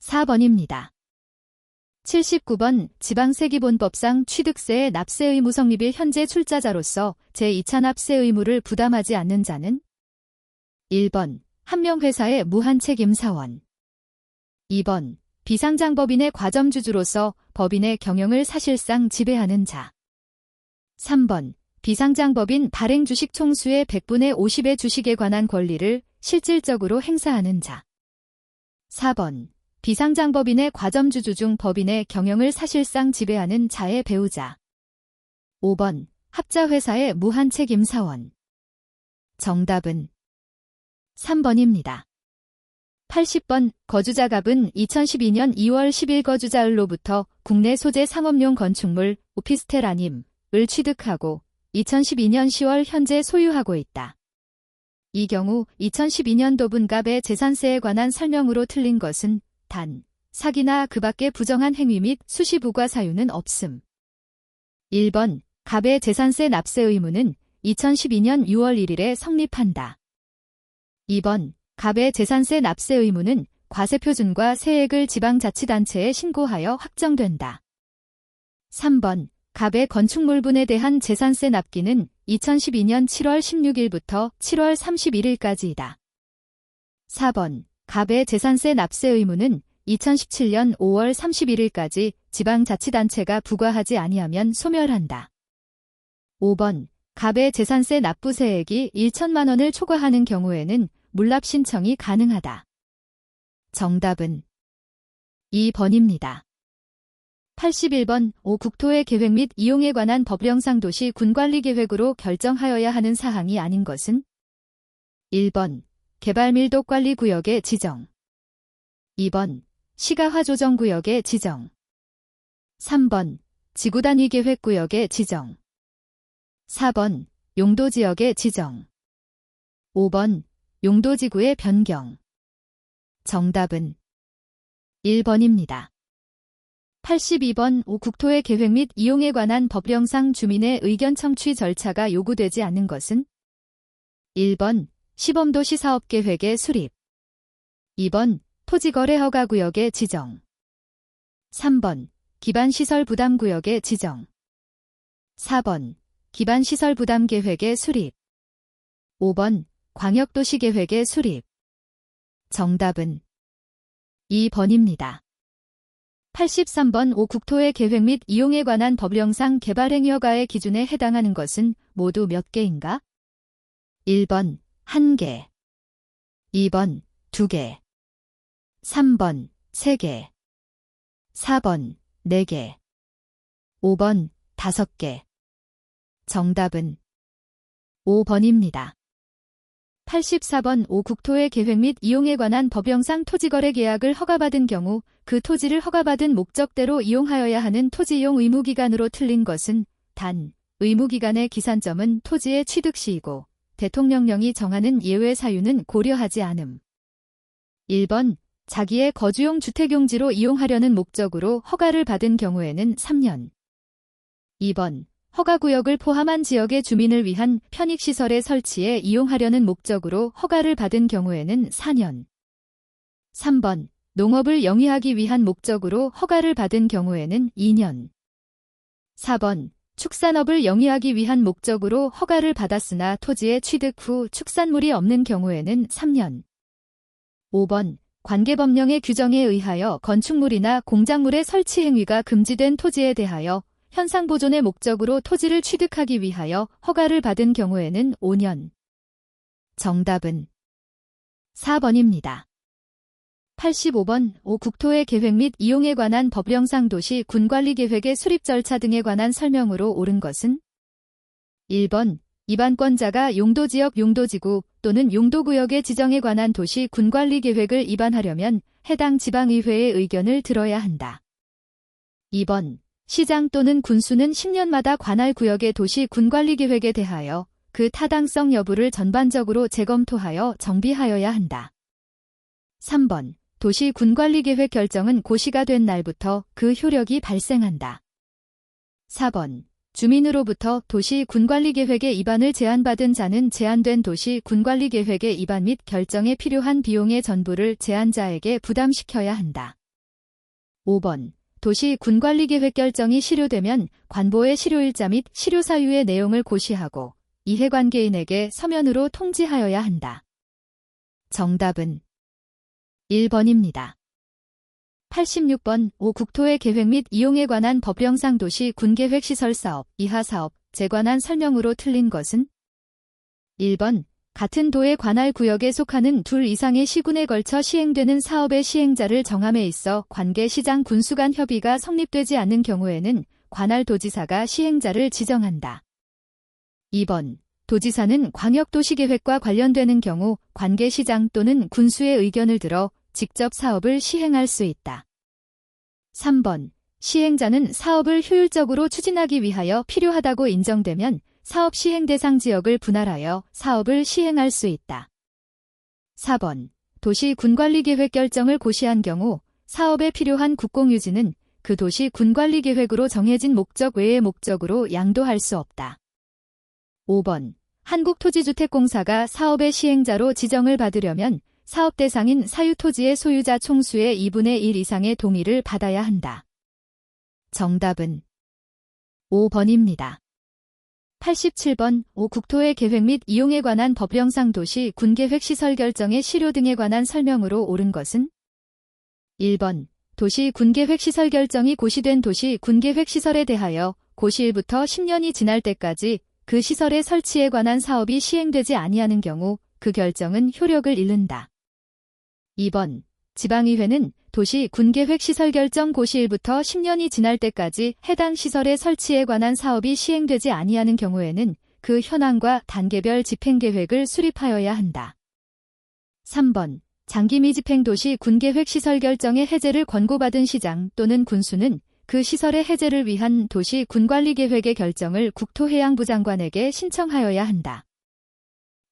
[SPEAKER 1] 4번입니다. 79번 지방세기본법상 취득세의 납세 의무 성립일 현재 출자자로서 제2차 납세 의무를 부담하지 않는 자는? 1번 한명회사의 무한책임 사원. 2번 비상장법인의 과점주주로서 법인의 경영을 사실상 지배하는 자. 3번 비상장법인 발행주식 총수의 100분의 50의 주식에 관한 권리를 실질적으로 행사하는 자. 4번 비상장법인의 과점주주 중 법인의 경영을 사실상 지배하는 자의 배우자. 5번 합자회사의 무한책임 사원. 정답은 3번입니다. 80번 거주자갑은 2012년 2월 10일 거주자을로부터 국내 소재 상업용 건축물 오피스텔 아님을 취득하고 2012년 10월 현재 소유하고 있다. 이 경우 2012년도 갑의 재산세에 관한 설명으로 틀린 것은 단, 사기나 그 밖의 부정한 행위 및 수시 부과 사유는 없음. 1번 갑의 재산세 납세 의무는 2012년 6월 1일에 성립한다. 2번 갑의 재산세 납세 의무는 과세표준과 세액을 지방자치단체에 신고하여 확정된다. 3번 갑의 건축물분에 대한 재산세 납기는 2012년 7월 16일부터 7월 31일까지이다. 4번 갑의 재산세 납세 의무는 2017년 5월 31일까지 지방자치단체가 부과하지 아니하면 소멸한다. 5번 갑의 재산세 납부세액이 1천만 원을 초과하는 경우에는 물납 신청이 가능하다. 정답은 2번입니다. 81번 5. 국토의 계획 및 이용에 관한 법령상 도시 군관리계획으로 결정하여야 하는 사항이 아닌 것은 1번 개발밀도관리구역의 지정 2번 시가화조정구역의 지정 3번 지구단위계획구역의 지정 4번 용도지역의 지정 5번 용도지구의 변경 정답은 1번입니다. 82번 5. 국토의 계획 및 이용에 관한 법령상 주민의 의견 청취 절차가 요구되지 않는 것은 1번 시범도시 사업계획의 수립 2번 토지거래 허가구역의 지정 3번 기반시설 부담구역의 지정 4번 기반시설 부담계획의 수립 5번 광역도시계획의 수립 정답은 2번입니다. 83번 5. 국토의 계획 및 이용에 관한 법령상 개발행위허가의 기준에 해당하는 것은 모두 몇 개인가? 1번 1개 2번 2개 3번 3개 4번 4개 5번 5개 정답은 5번입니다. 84번 5. 국토의 계획 및 이용에 관한 법령상 토지거래 계약을 허가받은 경우 그 토지를 허가받은 목적대로 이용하여야 하는 토지이용 의무기간으로 틀린 것은 단, 의무기간의 기산점은 토지의 취득시이고 대통령령이 정하는 예외 사유는 고려하지 않음. 1번 자기의 거주용 주택용지로 이용하려는 목적으로 허가를 받은 경우에는 3년 2번 허가구역을 포함한 지역의 주민을 위한 편익시설의 설치에 이용하려는 목적으로 허가를 받은 경우에는 4년 3번 농업을 영위하기 위한 목적으로 허가를 받은 경우에는 2년 4번 축산업을 영위하기 위한 목적으로 허가를 받았으나 토지의 취득 후 축산물이 없는 경우에는 3년 5번 관계법령의 규정에 의하여 건축물이나 공작물의 설치 행위가 금지된 토지에 대하여 현상보존의 목적으로 토지를 취득하기 위하여 허가를 받은 경우에는 5년. 정답은 4번입니다. 85번 5. 국토의 계획 및 이용에 관한 법령상 도시 군관리계획의 수립 절차 등에 관한 설명으로 옳은 것은 1번 입안권자가 용도지역 용도지구 또는 용도구역의 지정에 관한 도시 군관리계획을 입안하려면 해당 지방의회의 의견을 들어야 한다. 2번 시장 또는 군수는 10년마다 관할 구역의 도시 군관리계획에 대하여 그 타당성 여부를 전반적으로 재검토하여 정비하여야 한다. 3번 도시 군관리계획 결정은 고시가 된 날부터 그 효력이 발생한다. 4번 주민으로부터 도시 군관리계획의 입안을 제안받은 자는 제안된 도시 군관리계획의 입안 및 결정에 필요한 비용의 전부를 제안자에게 부담시켜야 한다. 5번 도시 군관리계획 결정이 실효되면 관보의 실효일자 및 실효사유의 내용을 고시하고 이해관계인에게 서면으로 통지하여야 한다. 정답은 1번입니다. 86번 5. 국토의 계획 및 이용에 관한 법령상 도시 군계획시설사업, 이하사업에 관한 설명으로 틀린 것은 1번 같은 도의 관할 구역에 속하는 둘 이상의 시군에 걸쳐 시행되는 사업의 시행자를 정함에 있어 관계시장 군수 간 협의가 성립되지 않는 경우에는 관할 도지사가 시행자를 지정한다. 2번 도지사는 광역도시계획과 관련되는 경우 관계시장 또는 군수의 의견을 들어 직접 사업을 시행할 수 있다. 3번 시행자는 사업을 효율적으로 추진하기 위하여 필요하다고 인정되면 사업 시행 대상 지역을 분할하여 사업을 시행할 수 있다. 4번 도시 군관리계획 결정을 고시한 경우 사업에 필요한 국공유지는 그 도시 군관리계획으로 정해진 목적 외의 목적으로 양도할 수 없다. 5번 한국토지주택공사가 사업의 시행자로 지정을 받으려면 사업 대상인 사유토지의 소유자 총수의 2분의 1 이상의 동의를 받아야 한다. 정답은 5번입니다. 87번 국토의 계획 및 이용에 관한 법령상 도시 군계획 시설 결정의 실효 등에 관한 설명으로 옳은 것은 1번 도시 군계획 시설 결정이 고시된 도시 군계획 시설에 대하여 고시일부터 10년이 지날 때까지 그 시설의 설치에 관한 사업이 시행되지 아니하는 경우 그 결정은 효력을 잃는다. 2번 지방의회는 도시 군계획 시설 결정 고시일부터 10년이 지날 때까지 해당 시설의 설치에 관한 사업이 시행되지 아니하는 경우에는 그 현황과 단계별 집행계획을 수립하여야 한다. 3번 장기 미집행 도시 군계획 시설 결정의 해제를 권고받은 시장 또는 군수는 그 시설의 해제를 위한 도시 군관리계획의 결정을 국토해양부 장관에게 신청하여야 한다.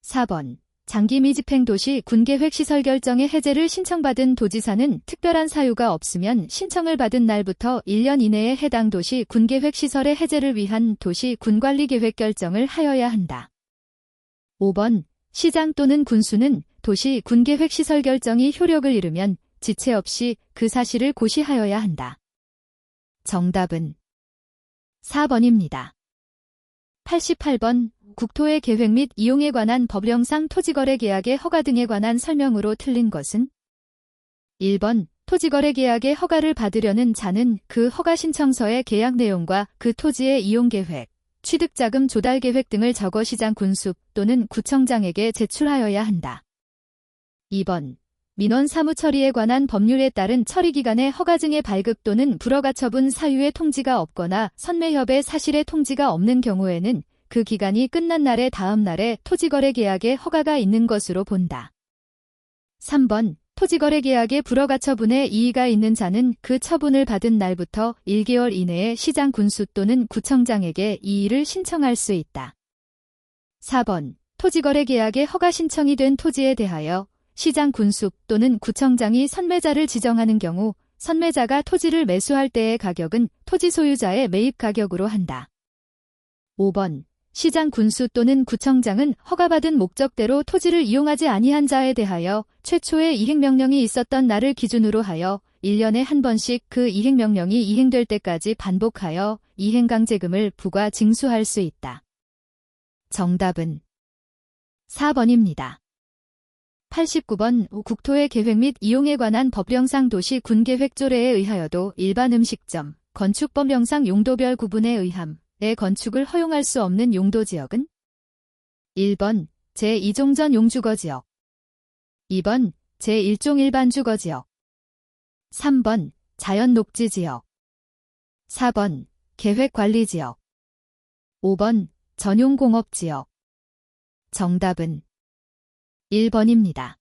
[SPEAKER 1] 4번 장기 미집행 도시 군계획 시설 결정의 해제를 신청받은 도지사는 특별한 사유가 없으면 신청을 받은 날부터 1년 이내에 해당 도시 군계획 시설의 해제를 위한 도시 군관리계획 결정을 하여야 한다. 5번 시장 또는 군수는 도시 군계획 시설 결정이 효력을 잃으면 지체 없이 그 사실을 고시하여야 한다. 정답은 4번입니다. 88번 국토의 계획 및 이용에 관한 법령상 토지거래 계약의 허가 등에 관한 설명으로 틀린 것은 1번 토지거래 계약의 허가를 받으려는 자는 그 허가 신청서의 계약 내용과 그 토지의 이용 계획, 취득자금 조달 계획 등을 적어 시장 군수 또는 구청장에게 제출하여야 한다. 2번 민원 사무 처리에 관한 법률에 따른 처리기간에 허가증의 발급 또는 불허가 처분 사유의 통지가 없거나 선매협의 사실의 통지가 없는 경우에는 그 기간이 끝난 날의 다음 날에 토지거래 계약에 허가가 있는 것으로 본다. 3번 토지거래 계약의 불허가 처분에 이의가 있는 자는 그 처분을 받은 날부터 1개월 이내에 시장 군수 또는 구청장에게 이의를 신청할 수 있다. 4번 토지거래 계약의 허가 신청이 된 토지에 대하여 시장 군수 또는 구청장이 선매자를 지정하는 경우 선매자가 토지를 매수할 때의 가격은 토지 소유자의 매입 가격으로 한다. 5번 시장 군수 또는 구청장은 허가받은 목적대로 토지를 이용하지 아니한 자에 대하여 최초의 이행명령이 있었던 날을 기준으로 하여 1년에 한 번씩 그 이행명령이 이행될 때까지 반복하여 이행강제금을 부과 징수할 수 있다. 정답은 4번입니다. 89번 국토의 계획 및 이용에 관한 법령상 도시 군계획 조례에 의하여도 일반 음식점, 건축법령상 용도별 구분에 의함 내 건축을 허용할 수 없는 용도지역은 1번 제2종전 용주거지역 2번 제1종 일반주거지역 3번 자연녹지지역 4번 계획관리지역 5번 전용공업지역 정답은 1번입니다.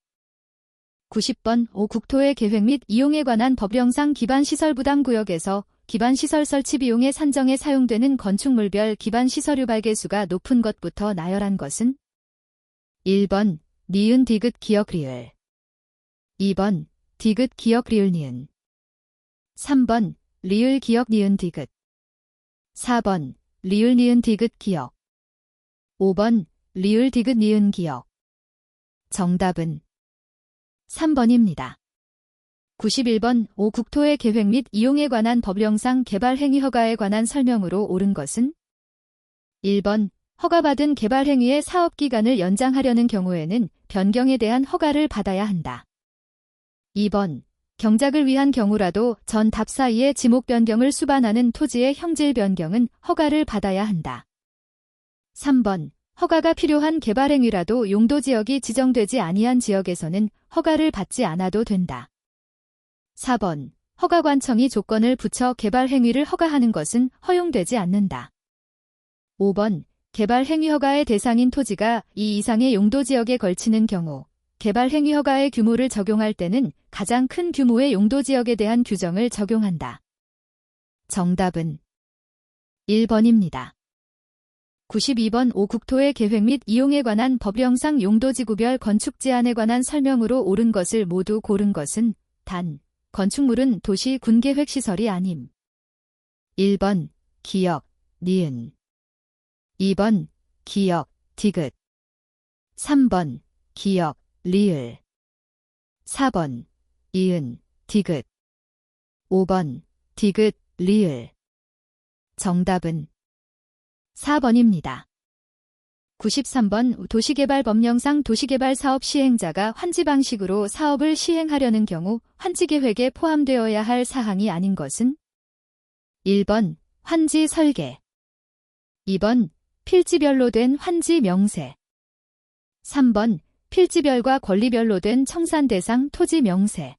[SPEAKER 1] 90번 국토의 계획 및 이용에 관한 법령상 기반시설부담구역에서 기반시설 설치 비용의 산정에 사용되는 건축물별 기반시설유 발계수가 높은 것부터 나열한 것은 1번 니은 디귿 기역 리을 2번 디귿 기역 리을 니은 3번 리을 기역 니은 디귿 4번 리을 니은 디귿 기역 5번 리을 디귿 니은 기역 정답은 3번입니다. 91번 국토의 계획 및 이용에 관한 법령상 개발행위 허가에 관한 설명으로 옳은 것은 1번 허가받은 개발행위의 사업기간을 연장하려는 경우에는 변경에 대한 허가를 받아야 한다. 2번 경작을 위한 경우라도 전 답 사이에 지목 변경을 수반하는 토지의 형질 변경은 허가를 받아야 한다. 3번 허가가 필요한 개발행위라도 용도지역이 지정되지 아니한 지역에서는 허가를 받지 않아도 된다. 4번 허가관청이 조건을 붙여 개발행위를 허가하는 것은 허용되지 않는다. 5번 개발행위 허가의 대상인 토지가 이 이상의 용도지역에 걸치는 경우 개발행위 허가의 규모를 적용할 때는 가장 큰 규모의 용도지역에 대한 규정을 적용한다. 정답은 1번입니다. 92번 국토의 계획 및 이용에 관한 법령상 용도지구별 건축 제한에 관한 설명으로 옳은 것을 모두 고른 것은 단 건축물은 도시 군계획 시설이 아님. 1번 기역 니은 2번 기역 디귿 3번 기역 리을 4번 이은 디귿 5번 디귿 리을 정답은 4번입니다. 93번 도시개발법령상 도시개발사업 시행자가 환지 방식으로 사업을 시행하려는 경우 환지계획에 포함되어야 할 사항이 아닌 것은 1번 환지 설계 2번 필지별로 된 환지 명세 3번 필지별과 권리별로 된 청산 대상 토지 명세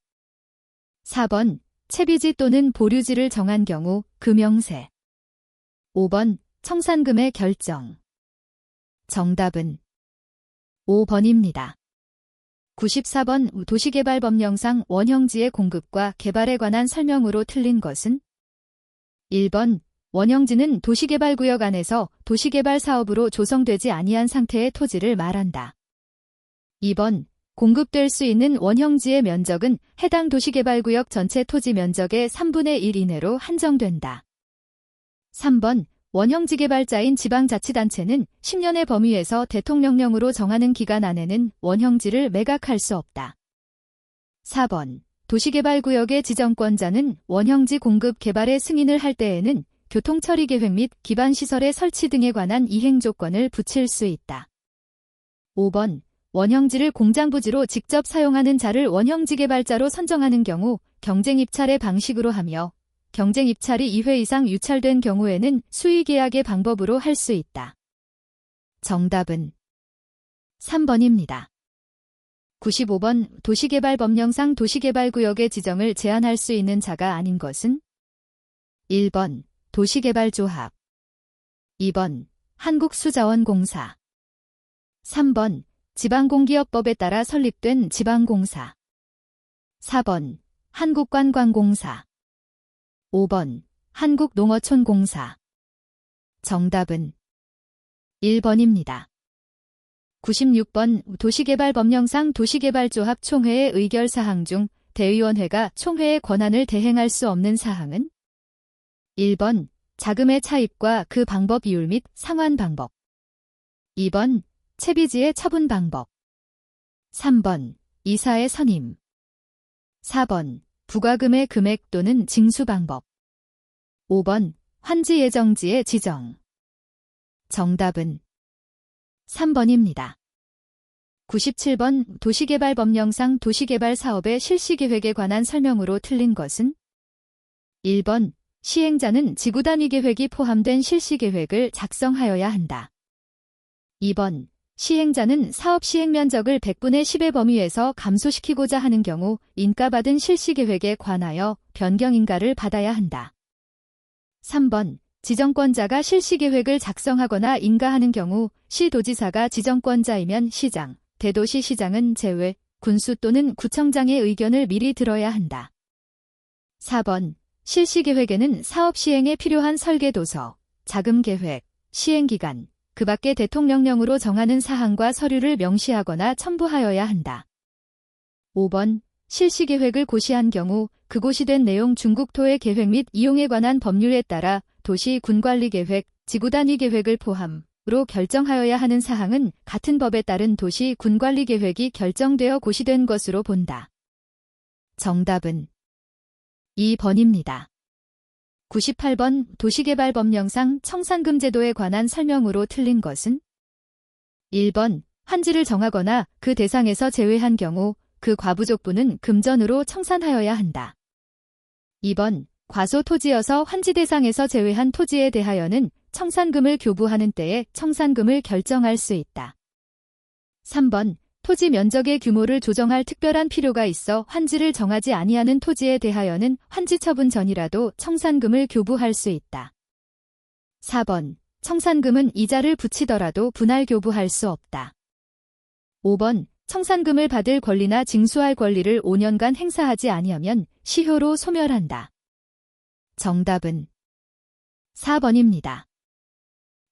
[SPEAKER 1] 4번 채비지 또는 보류지를 정한 경우 그 명세 5번 청산금의 결정 정답은 5번입니다. 94번 도시개발법령상 원형지의 공급과 개발에 관한 설명으로 틀린 것은 1번 원형지는 도시개발구역 안에서 도시개발 사업으로 조성되지 아니한 상태의 토지를 말한다. 2번 공급될 수 있는 원형지의 면적은 해당 도시개발구역 전체 토지 면적의 3분의 1 이내로 한정된다. 3번 원형지 개발자인 지방자치단체는 10년의 범위에서 대통령령으로 정하는 기간 안에는 원형지를 매각할 수 없다. 4번 도시개발구역의 지정권자는 원형지 공급 개발의 승인을 할 때에는 교통처리계획 및 기반시설의 설치 등에 관한 이행조건을 붙일 수 있다. 5번 원형지를 공장부지로 직접 사용하는 자를 원형지 개발자로 선정하는 경우 경쟁입찰의 방식으로 하며 경쟁입찰이 2회 이상 유찰된 경우에는 수의계약의 방법으로 할 수 있다. 정답은 3번입니다. 95번 도시개발법령상 도시개발구역의 지정을 제한할 수 있는 자가 아닌 것은 1번 도시개발조합 2번 한국수자원공사 3번 지방공기업법에 따라 설립된 지방공사 4번 한국관광공사 5번 한국농어촌공사 정답은 1번입니다. 96번 도시개발법령상 도시개발조합 총회의 의결사항 중 대의원회가 총회의 권한을 대행할 수 없는 사항은 1번 자금의 차입과 그 방법 이율 및 상환 방법 2번 채비지의 처분 방법 3번 이사의 선임 4번 부과금의 금액 또는 징수 방법 5번 환지 예정지의 지정 정답은 3번입니다. 97번 도시개발법령상 도시개발 사업의 실시계획에 관한 설명으로 틀린 것은 1번 시행자는 지구단위 계획이 포함된 실시계획을 작성하여야 한다. 2번 시행자는 사업 시행 면적을 100분의 10의 범위에서 감소시키고자 하는 경우 인가받은 실시계획에 관하여 변경 인가를 받아야 한다. 3번 지정권자가 실시계획을 작성하거나 인가하는 경우 시도지사가 지정권자이면 시장, 대도시시장은 제외, 군수 또는 구청장의 의견을 미리 들어야 한다. 4번 실시계획에는 사업 시행에 필요한 설계도서, 자금계획, 시행기간, 그 밖에 대통령령으로 정하는 사항과 서류를 명시하거나 첨부하여야 한다. 5번 실시계획을 고시한 경우 그 고시된 내용 중국토의 계획 및 이용에 관한 법률에 따라 도시 군관리계획, 지구단위계획을 포함으로 결정하여야 하는 사항은 같은 법에 따른 도시 군관리계획이 결정되어 고시된 것으로 본다. 정답은 2번입니다. 98번 도시개발법령상 청산금 제도에 관한 설명으로 틀린 것은 1번 환지를 정하거나 그 대상에서 제외한 경우 그 과부족분은 금전으로 청산하여야 한다. 2번 과소 토지여서 환지 대상에서 제외한 토지에 대하여는 청산금을 교부하는 때에 청산금을 결정할 수 있다. 3번 토지 면적의 규모를 조정할 특별한 필요가 있어 환지를 정하지 아니하는 토지에 대하여는 환지 처분 전이라도 청산금을 교부할 수 있다. 4번 청산금은 이자를 붙이더라도 분할 교부할 수 없다. 5번 청산금을 받을 권리나 징수할 권리를 5년간 행사하지 아니하면 시효로 소멸한다. 정답은 4번입니다.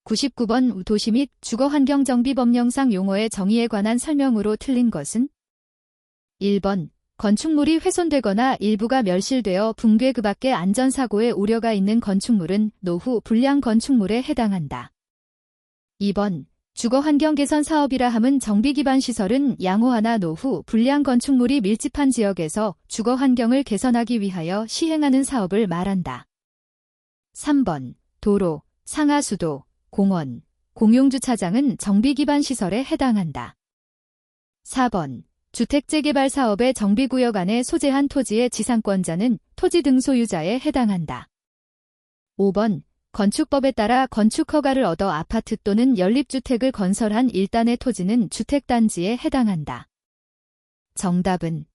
[SPEAKER 1] 99번 도시 및 주거환경정비법령상 용어의 정의에 관한 설명으로 틀린 것은 1번 건축물이 훼손되거나 일부가 멸실되어 붕괴 그 밖의 안전사고의 우려가 있는 건축물은 노후 불량 건축물에 해당한다. 2번 주거환경 개선 사업이라 함은 정비기반 시설은 양호하나 노후 불량 건축물이 밀집한 지역에서 주거환경을 개선하기 위하여 시행하는 사업을 말한다. 3번 도로, 상하수도, 공원, 공용주차장은 정비기반시설에 해당한다. 4번. 주택재개발 사업의 정비구역 안에 소재한 토지의 지상권자는 토지 등 소유자에 해당한다. 5번. 건축법에 따라 건축허가를 얻어 아파트 또는 연립주택을 건설한 일단의 토지는 주택단지에 해당한다. 정답은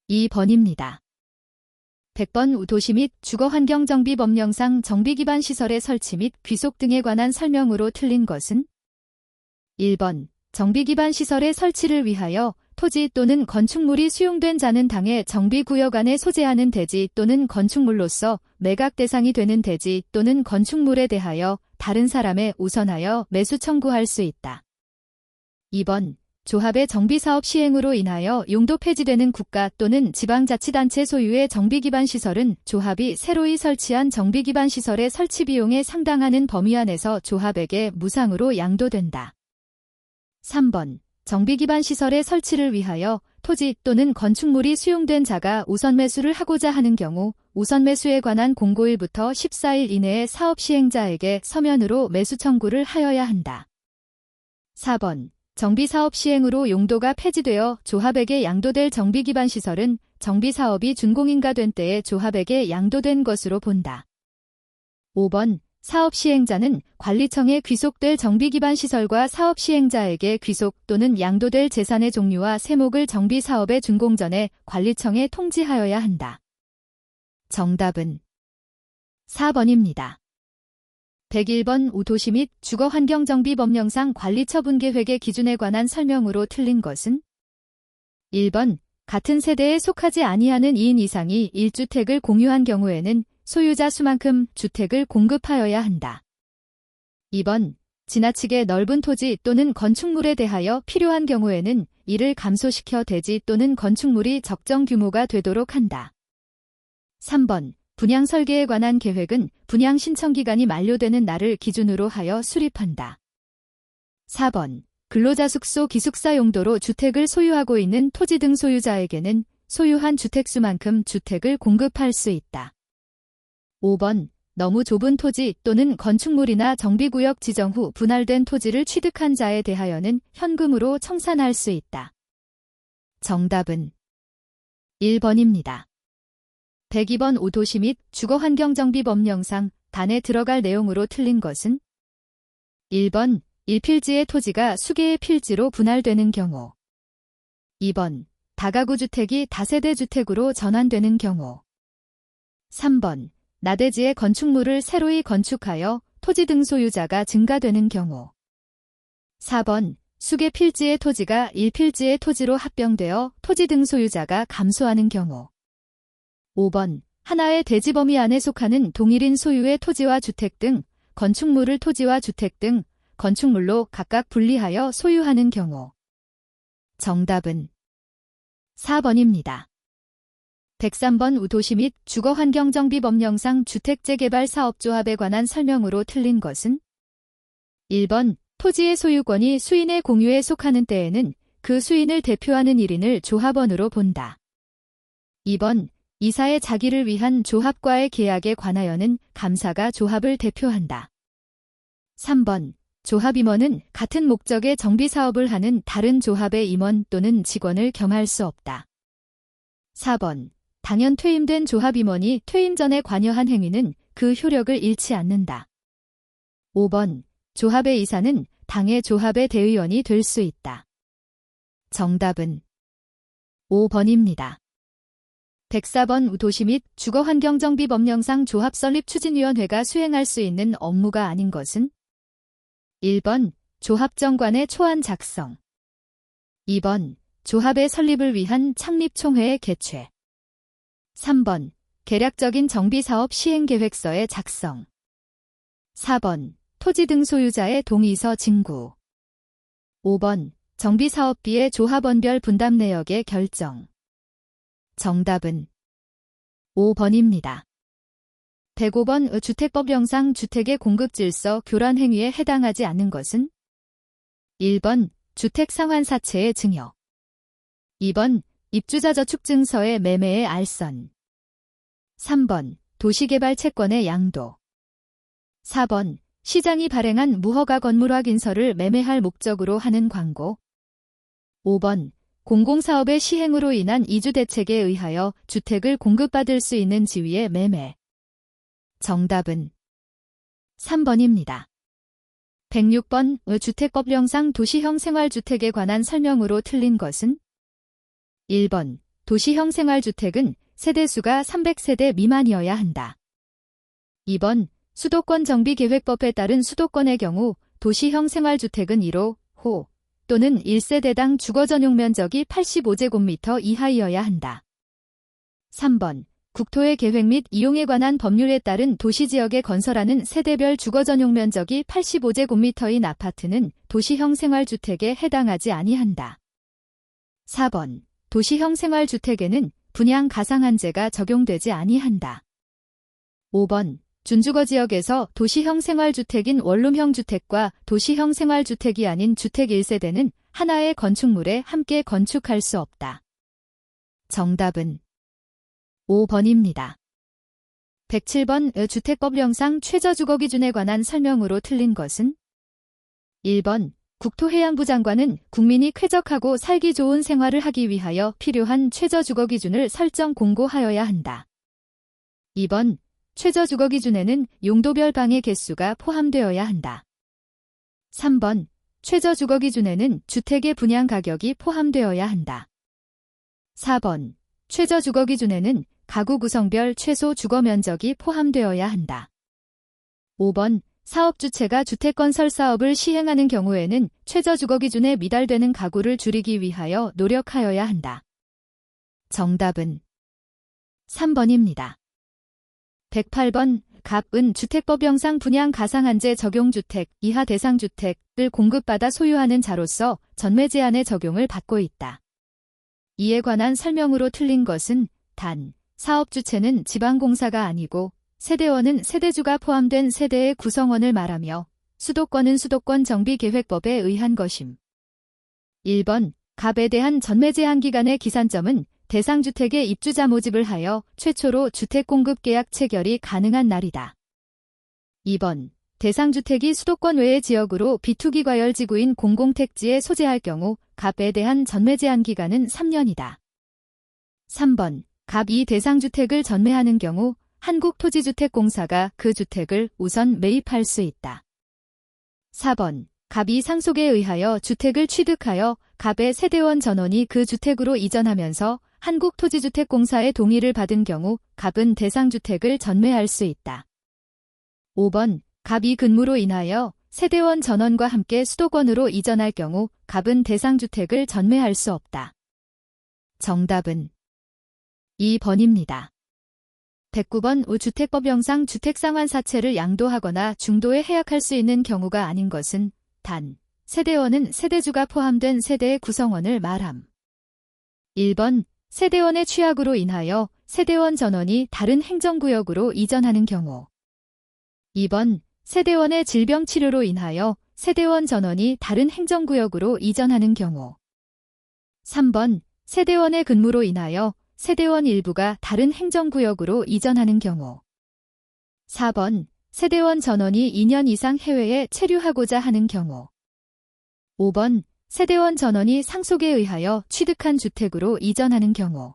[SPEAKER 1] 2번입니다. 100번 도시 및 주거환경정비법령상 정비기반 시설의 설치 및 귀속 등에 관한 설명으로 틀린 것은 1번. 정비기반 시설의 설치를 위하여 토지 또는 건축물이 수용된 자는 당해 정비구역 안에 소재하는 대지 또는 건축물로서 매각 대상이 되는 대지 또는 건축물에 대하여 다른 사람에 우선하여 매수 청구할 수 있다. 2번. 조합의 정비사업 시행으로 인하여 용도 폐지되는 국가 또는 지방자치단체 소유의 정비기반 시설은 조합이 새로이 설치한 정비기반 시설의 설치 비용에 상당하는 범위 안에서 조합에게 무상으로 양도된다. 3번. 정비기반 시설의 설치를 위하여 토지 또는 건축물이 수용된 자가 우선 매수를 하고자 하는 경우 우선 매수에 관한 공고일부터 14일 이내에 사업 시행자에게 서면으로 매수 청구를 하여야 한다. 4번. 정비사업 시행으로 용도가 폐지되어 조합에게 양도될 정비기반 시설은 정비사업이 준공인가된 때에 조합에게 양도된 것으로 본다. 5번. 사업 시행자는 관리청에 귀속될 정비기반 시설과 사업 시행자에게 귀속 또는 양도될 재산의 종류와 세목을 정비사업의 준공 전에 관리청에 통지하여야 한다. 정답은 4번입니다. 101번 도시 및 주거환경정비법령상 관리처분계획의 기준에 관한 설명으로 틀린 것은 1번. 같은 세대에 속하지 아니하는 2인 이상이 1주택을 공유한 경우에는 소유자 수만큼 주택을 공급하여야 한다. 2번. 지나치게 넓은 토지 또는 건축물에 대하여 필요한 경우에는 이를 감소시켜 대지 또는 건축물이 적정 규모가 되도록 한다. 3번. 분양 설계에 관한 계획은 분양 신청 기간이 만료되는 날을 기준으로 하여 수립한다. 4번. 근로자 숙소 기숙사 용도로 주택을 소유하고 있는 토지 등 소유자에게는 소유한 주택수만큼 주택을 공급할 수 있다. 5번. 너무 좁은 토지 또는 건축물이나 정비구역 지정 후 분할된 토지를 취득한 자에 대하여는 현금으로 청산할 수 있다. 정답은 1번입니다. 102번 도시 및 주거환경정비법령상 단에 들어갈 내용으로 틀린 것은 1번. 1필지의 토지가 수개의 필지로 분할되는 경우 2번. 다가구 주택이 다세대 주택으로 전환되는 경우 3번. 나대지의 건축물을 새로이 건축하여 토지 등 소유자가 증가되는 경우 4번. 수개 필지의 토지가 1필지의 토지로 합병되어 토지 등 소유자가 감소하는 경우 5번. 하나의 대지 범위 안에 속하는 동일인 소유의 토지와 주택 등 건축물을 토지와 주택 등 건축물로 각각 분리하여 소유하는 경우 정답은 4번입니다. 103번 도시 및 주거환경정비법령상 주택재개발 사업조합에 관한 설명으로 틀린 것은 1번. 토지의 소유권이 수인의 공유에 속하는 때에는 그 수인을 대표하는 1인을 조합원으로 본다. 2번. 이사의 자기를 위한 조합과의 계약에 관하여는 감사가 조합을 대표한다. 3번. 조합 임원은 같은 목적의 정비사업을 하는 다른 조합의 임원 또는 직원을 겸할 수 없다. 4번. 당연 퇴임된 조합 임원이 퇴임 전에 관여한 행위는 그 효력을 잃지 않는다. 5번. 조합의 이사는 당의 조합의 대의원이 될 수 있다. 정답은 5번입니다. 104번 도시 및 주거환경정비법령상 조합설립추진위원회가 수행할 수 있는 업무가 아닌 것은 1번. 조합정관의 초안 작성 2번. 조합의 설립을 위한 창립총회의 개최 3번. 계략적인 정비사업 시행계획서의 작성 4번. 토지 등 소유자의 동의서 진구 5번. 정비사업비의 조합원별 분담 내역의 결정 정답은 5번입니다. 105번 주택법령상 주택의 공급질서 교란 행위에 해당하지 않는 것은 1번. 주택상환사채의 증여 2번. 입주자저축증서의 매매의 알선 3번. 도시개발 채권의 양도 4번. 시장이 발행한 무허가 건물화 인서를 매매할 목적으로 하는 광고. 5번. 공공사업의 시행으로 인한 이주 대책에 의하여 주택을 공급받을 수 있는 지위의 매매. 정답은 3번입니다. 106번. 주택법령상 도시형 생활주택에 관한 설명으로 틀린 것은? 1번. 도시형 생활주택은 세대수가 300세대 미만이어야 한다. 2번. 수도권 정비계획법에 따른 수도권의 경우 도시형 생활주택은 1호 또는 1세대당 주거전용 면적이 85제곱미터 이하이어야 한다. 3번. 국토의 계획 및 이용에 관한 법률에 따른 도시지역에 건설하는 세대별 주거전용 면적이 85제곱미터인 아파트는 도시형 생활주택에 해당하지 아니한다. 4번. 도시형 생활주택에는 분양 가상한제가 적용되지 아니한다. 5번. 준주거 지역에서 도시형 생활주택인 원룸형 주택과 도시형 생활주택이 아닌 주택 1세대는 하나의 건축물에 함께 건축할 수 없다. 정답은 5번입니다. 107번. 주택법령상 최저주거기준에 관한 설명으로 틀린 것은? 1번. 국토해양부 장관은 국민이 쾌적하고 살기 좋은 생활을 하기 위하여 필요한 최저주거기준을 설정 공고하여야 한다. 2번. 최저주거기준에는 용도별 방의 개수가 포함되어야 한다. 3번. 최저주거기준에는 주택의 분양가격이 포함되어야 한다. 4번. 최저주거기준에는 가구 구성별 최소 주거면적이 포함되어야 한다. 5번. 사업주체가 주택건설 사업을 시행하는 경우에는 최저주거기준에 미달되는 가구를 줄이기 위하여 노력하여야 한다. 정답은 3번입니다. 108번. 갑은 주택법령상 분양 가상한제 적용주택 이하 대상주택을 공급받아 소유하는 자로서 전매 제한의 적용을 받고 있다. 이에 관한 설명으로 틀린 것은 단, 사업주체는 지방공사가 아니고 세대원은 세대주가 포함된 세대의 구성원을 말하며 수도권은 수도권 정비계획법에 의한 것임. 1번. 갑에 대한 전매 제한 기간의 기산점은 대상주택의 입주자 모집을 하여 최초로 주택공급계약 체결이 가능한 날이다. 2번. 대상주택이 수도권 외의 지역으로 비투기 과열지구인 공공택지에 소재할 경우 갑에 대한 전매 제한 기간은 3년이다. 3번. 갑이 대상주택을 전매하는 경우 한국토지주택공사가 그 주택을 우선 매입할 수 있다. 4번. 갑이 상속에 의하여 주택을 취득하여 갑의 세대원 전원이 그 주택으로 이전하면서 한국토지주택공사의 동의를 받은 경우 갑은 대상주택을 전매할 수 있다. 5번. 갑이 근무로 인하여 세대원 전원과 함께 수도권으로 이전할 경우 갑은 대상주택을 전매할 수 없다. 정답은 2번입니다. 109번. 주택법령상 주택상환사채를 양도하거나 중도에 해약할 수 있는 경우가 아닌 것은 단, 세대원은 세대주가 포함된 세대의 구성원을 말함. 1번. 세대원의 취약으로 인하여 세대원 전원이 다른 행정구역으로 이전하는 경우. 2번. 세대원의 질병치료로 인하여 세대원 전원이 다른 행정구역으로 이전하는 경우. 3번. 세대원의 근무로 인하여 세대원 일부가 다른 행정구역으로 이전하는 경우. 4번. 세대원 전원이 2년 이상 해외에 체류하고자 하는 경우. 5번. 세대원 전원이 상속에 의하여 취득한 주택으로 이전하는 경우.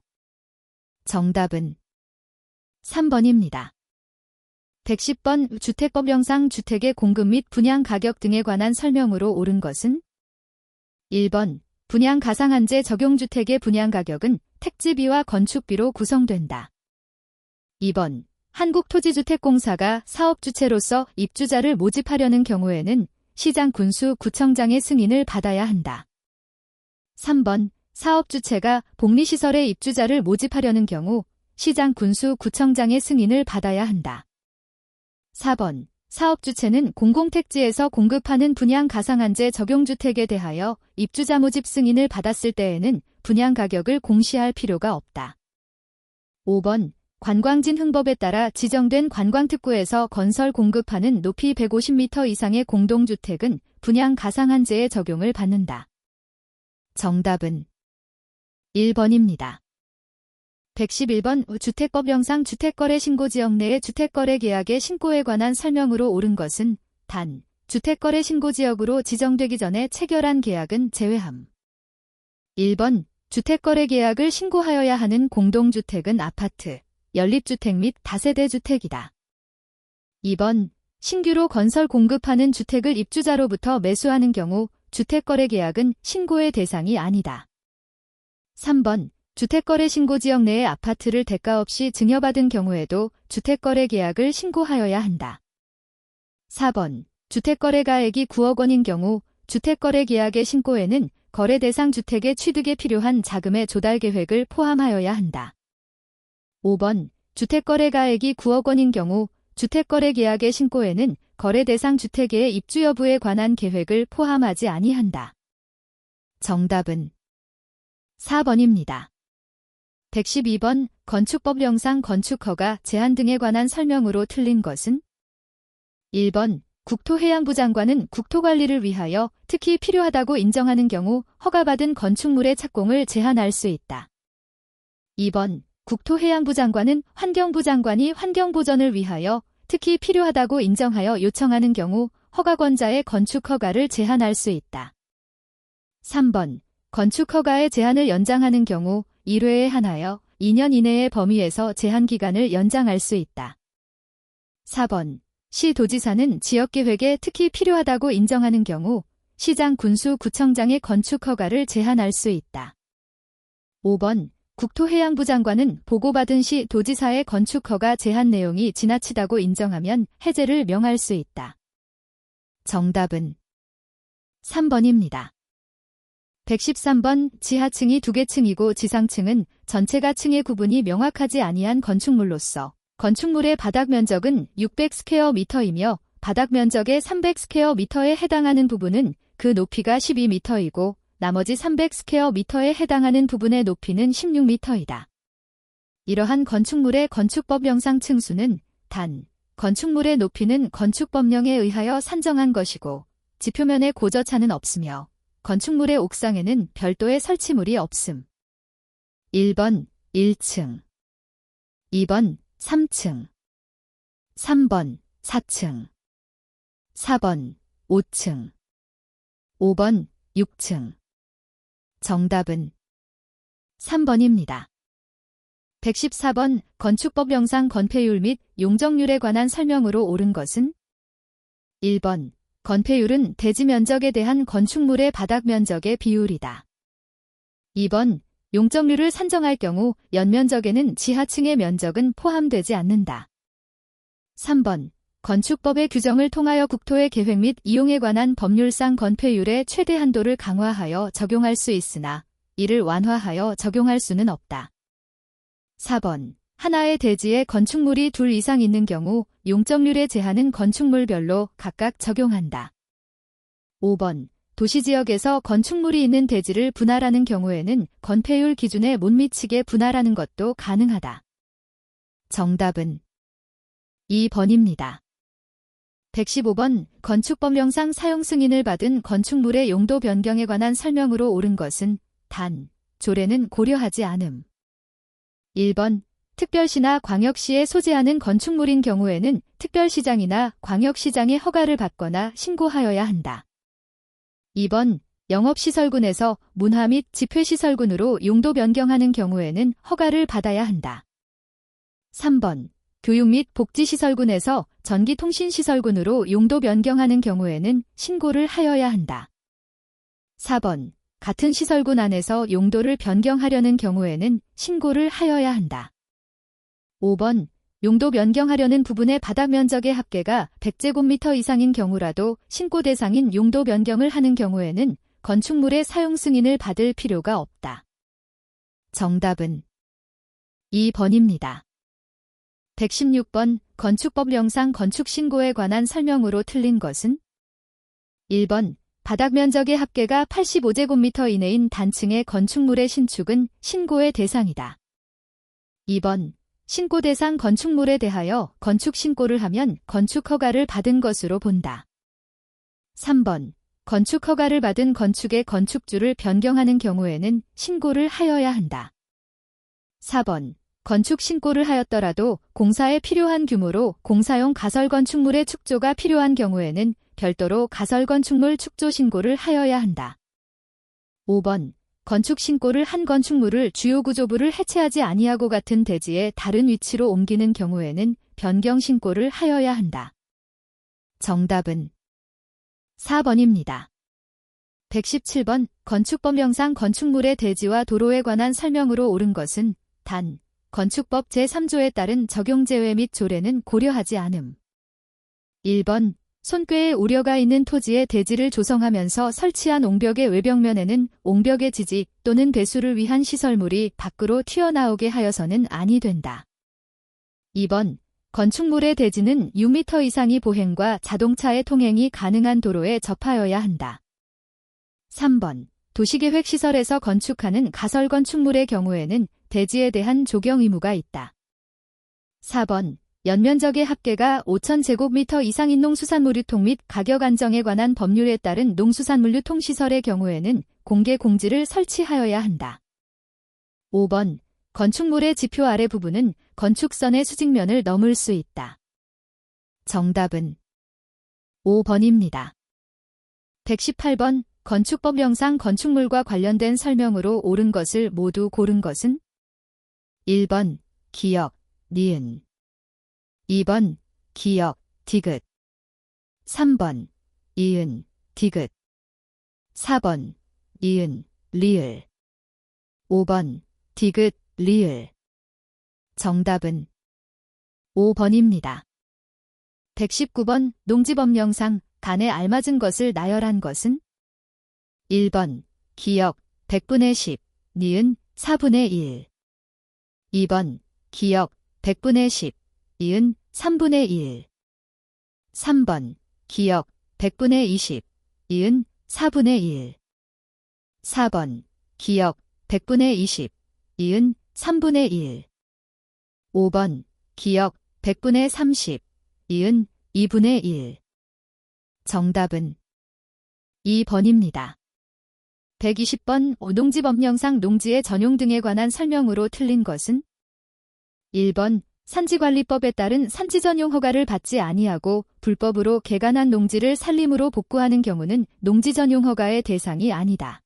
[SPEAKER 1] 정답은 3번입니다. 110번. 주택법령상 주택의 공급 및 분양 가격 등에 관한 설명으로 옳은 것은? 1번. 분양 가상한제 적용주택의 분양가격은 택지비와 건축비로 구성된다. 2번. 한국토지주택공사가 사업주체로서 입주자를 모집하려는 경우에는 시장 군수 구청장의 승인을 받아야 한다. 3번. 사업주체가 복리시설에 입주자를 모집하려는 경우 시장 군수 구청장의 승인을 받아야 한다. 4번. 사업주체는 공공택지에서 공급하는 분양 가상한제 적용주택에 대하여 입주자 모집 승인을 받았을 때에는 분양가격을 공시할 필요가 없다. 5번. 관광진 흥법에 따라 지정된 관광특구에서 건설 공급하는 높이 150m 이상의 공동주택은 분양 가상한제의 적용을 받는다. 정답은 1번입니다. 111번. 주택법령상 주택거래 신고지역 내의 주택거래 계약의 신고에 관한 설명으로 옳은 것은 단, 주택거래 신고지역으로 지정되기 전에 체결한 계약은 제외함. 1번, 주택거래 계약을 신고하여야 하는 공동주택은 아파트, 연립주택 및 다세대 주택이다. 2번, 신규로 건설 공급하는 주택을 입주자로부터 매수하는 경우 주택거래 계약은 신고의 대상이 아니다. 3번, 주택거래 신고지역 내의 아파트를 대가 없이 증여받은 경우에도 주택거래 계약을 신고하여야 한다. 4번, 주택거래가액이 9억 원인 경우 주택거래 계약의 신고에는 거래 대상 주택의 취득에 필요한 자금의 조달 계획을 포함하여야 한다. 5번, 주택거래가액이 9억 원인 경우 주택거래 계약의 신고에는 거래 대상 주택의 입주 여부에 관한 계획을 포함하지 아니한다. 정답은 4번입니다. 112번, 건축법령상 건축허가 제한 등에 관한 설명으로 틀린 것은? 1번, 국토해양부 장관은 국토관리를 위하여 특히 필요하다고 인정하는 경우 허가받은 건축물의 착공을 제한할 수 있다. 2번, 국토해양부 장관은 환경부 장관이 환경보전을 위하여 특히 필요하다고 인정하여 요청하는 경우 허가권자의 건축허가를 제한할 수 있다. 3번, 건축허가의 제한을 연장하는 경우 1회에 한하여 2년 이내의 범위에서 제한기간을 연장할 수 있다. 4번, 시도지사는 지역계획에 특히 필요하다고 인정하는 경우 시장 군수 구청장의 건축허가를 제한할 수 있다. 5번, 국토해양부 장관은 보고받은 시도지사의 건축허가 제한 내용이 지나치다고 인정하면 해제를 명할 수 있다. 정답은 3번입니다. 113번, 지하층이 2개 층이고 지상층은 전체가 층의 구분이 명확하지 아니한 건축물로서 건축물의 바닥 면적은 600스퀘어미터이며 바닥 면적의 300스퀘어미터에 해당하는 부분은 그 높이가 12m이고 나머지 300스퀘어미터에 해당하는 부분의 높이는 16m이다. 이러한 건축물의 건축법령상 층수는 단, 건축물의 높이는 건축법령에 의하여 산정한 것이고 지표면에 고저차는 없으며 건축물의 옥상에는 별도의 설치물이 없음. 1번 1층, 2번 3층, 3번 4층, 4번 5층, 5번 6층. 정답은 3번입니다. 114번, 건축법령상 건폐율 및 용적률에 관한 설명으로 옳은 것은? 1번, 건폐율은 대지 면적에 대한 건축물의 바닥 면적의 비율이다. 2번, 용적률을 산정할 경우 연면적에는 지하층의 면적은 포함되지 않는다. 3번, 건축법의 규정을 통하여 국토의 계획 및 이용에 관한 법률상 건폐율의 최대 한도를 강화하여 적용할 수 있으나 이를 완화하여 적용할 수는 없다. 4번, 하나의 대지에 건축물이 2 이상 있는 경우 용적률의 제한은 건축물별로 각각 적용한다. 5번, 도시지역에서 건축물이 있는 대지를 분할하는 경우에는 건폐율 기준에 못 미치게 분할하는 것도 가능하다. 정답은 2번입니다. 115번, 건축법령상 사용 승인을 받은 건축물의 용도 변경에 관한 설명으로 옳은 것은 단, 조례는 고려하지 않음. 1번, 특별시나 광역시에 소재하는 건축물인 경우에는 특별시장이나 광역시장의 허가를 받거나 신고하여야 한다. 2번, 영업시설군에서 문화 및 집회시설군으로 용도 변경하는 경우에는 허가를 받아야 한다. 3번, 교육 및 복지시설군에서 전기통신시설군으로 용도 변경하는 경우에는 신고를 하여야 한다. 4번, 같은 시설군 안에서 용도를 변경하려는 경우에는 신고를 하여야 한다. 5번, 용도 변경하려는 부분의 바닥 면적의 합계가 100제곱미터 이상인 경우라도 신고 대상인 용도 변경을 하는 경우에는 건축물의 사용 승인을 받을 필요가 없다. 정답은 2번입니다. 116번, 건축법령상 건축신고에 관한 설명으로 틀린 것은? 1번, 바닥 면적의 합계가 85제곱미터 이내인 단층의 건축물의 신축은 신고의 대상이다. 2번, 신고 대상 건축물에 대하여 건축신고를 하면 건축허가를 받은 것으로 본다. 3번, 건축허가를 받은 건축의 건축주를 변경하는 경우에는 신고를 하여야 한다. 4번, 건축신고를 하였더라도 공사에 필요한 규모로 공사용 가설건축물의 축조가 필요한 경우에는 별도로 가설 건축물 축조 신고를 하여야 한다. 5번. 건축 신고를 한 건축물을 주요 구조부를 해체하지 아니하고 같은 대지의 다른 위치로 옮기는 경우에는 변경 신고를 하여야 한다. 정답은 4번입니다. 117번. 건축법령상 건축물의 대지와 도로에 관한 설명으로 옳은 것은 단. 건축법 제3조에 따른 적용 제외 및 조례는 고려하지 않음. 1번. 손괴의 우려가 있는 토지에 대지를 조성하면서 설치한 옹벽의 외벽면에는 옹벽의 지지 또는 배수를 위한 시설물이 밖으로 튀어나오게 하여서는 아니 된다. 2번. 건축물의 대지는 6m 이상의 보행과 자동차의 통행이 가능한 도로에 접하여야 한다. 3번. 도시계획시설에서 건축하는 가설 건축물의 경우에는 대지에 대한 조경 의무가 있다. 4번. 연면적의 합계가 5,000제곱미터 이상인 농수산물 유통 및 가격 안정에 관한 법률에 따른 농수산물 유통시설의 경우에는 공개 공지를 설치하여야 한다. 5번. 건축물의 지표 아래 부분은 건축선의 수직면을 넘을 수 있다. 정답은 5번입니다. 118번. 건축법령상 건축물과 관련된 설명으로 옳은 것을 모두 고른 것은 1번. 기역, 니은 2번. 기역, 디귿 3번. 이은, 디귿 4번. 이은, 리을 5번. 디귿, 리을 정답은 5번입니다. 119번. 농지법령상 간에 알맞은 것을 나열한 것은 1번. 기역 100분의 10, 니은 4분의 1 2번. 기역 100분의 10, 이은 3분의 1 3번. 기역 100분의 20, 이은 4분의 1 4번. 기역 100분의 20, 이은 3분의 1 5번. 기역 100분의 30, 이은 2분의 1 정답은 2번입니다. 120번. 농지법령상 농지의 전용 등에 관한 설명으로 틀린 것은 1번. 산지관리법에 따른 산지 전용 허가를 받지 아니하고 불법으로 개간한 농지를 산림으로 복구하는 경우는 농지 전용 허가의 대상이 아니다.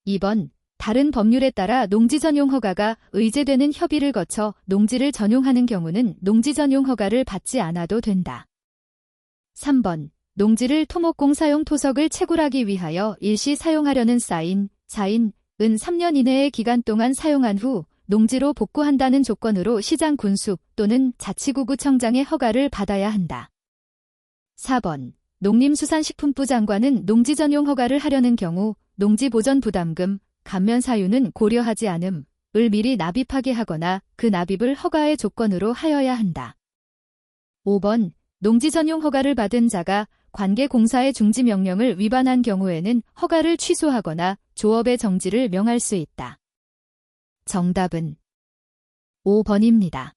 [SPEAKER 1] 2번. 다른 법률에 따라 농지 전용 허가가 의제되는 협의를 거쳐 농지를 전용하는 경우는 농지 전용 허가를 받지 않아도 된다. 3번. 농지를 토목공사용 토석을 채굴하기 위하여 일시 사용하려는 사인, 은 3년 이내의 기간 동안 사용한 후 농지로 복구한다는 조건으로 시장 군수 또는 자치구구청장의 허가를 받아야 한다. 4번. 농림수산식품부 장관은 농지 전용 허가를 하려는 경우 농지보전 부담금, 감면 사유는 고려하지 않음을 미리 납입하게 하거나 그 납입을 허가의 조건으로 하여야 한다. 5번. 농지 전용 허가를 받은 자가 관계공사의 중지 명령을 위반한 경우에는 허가를 취소하거나 조업의 정지를 명할 수 있다. 정답은 5번입니다.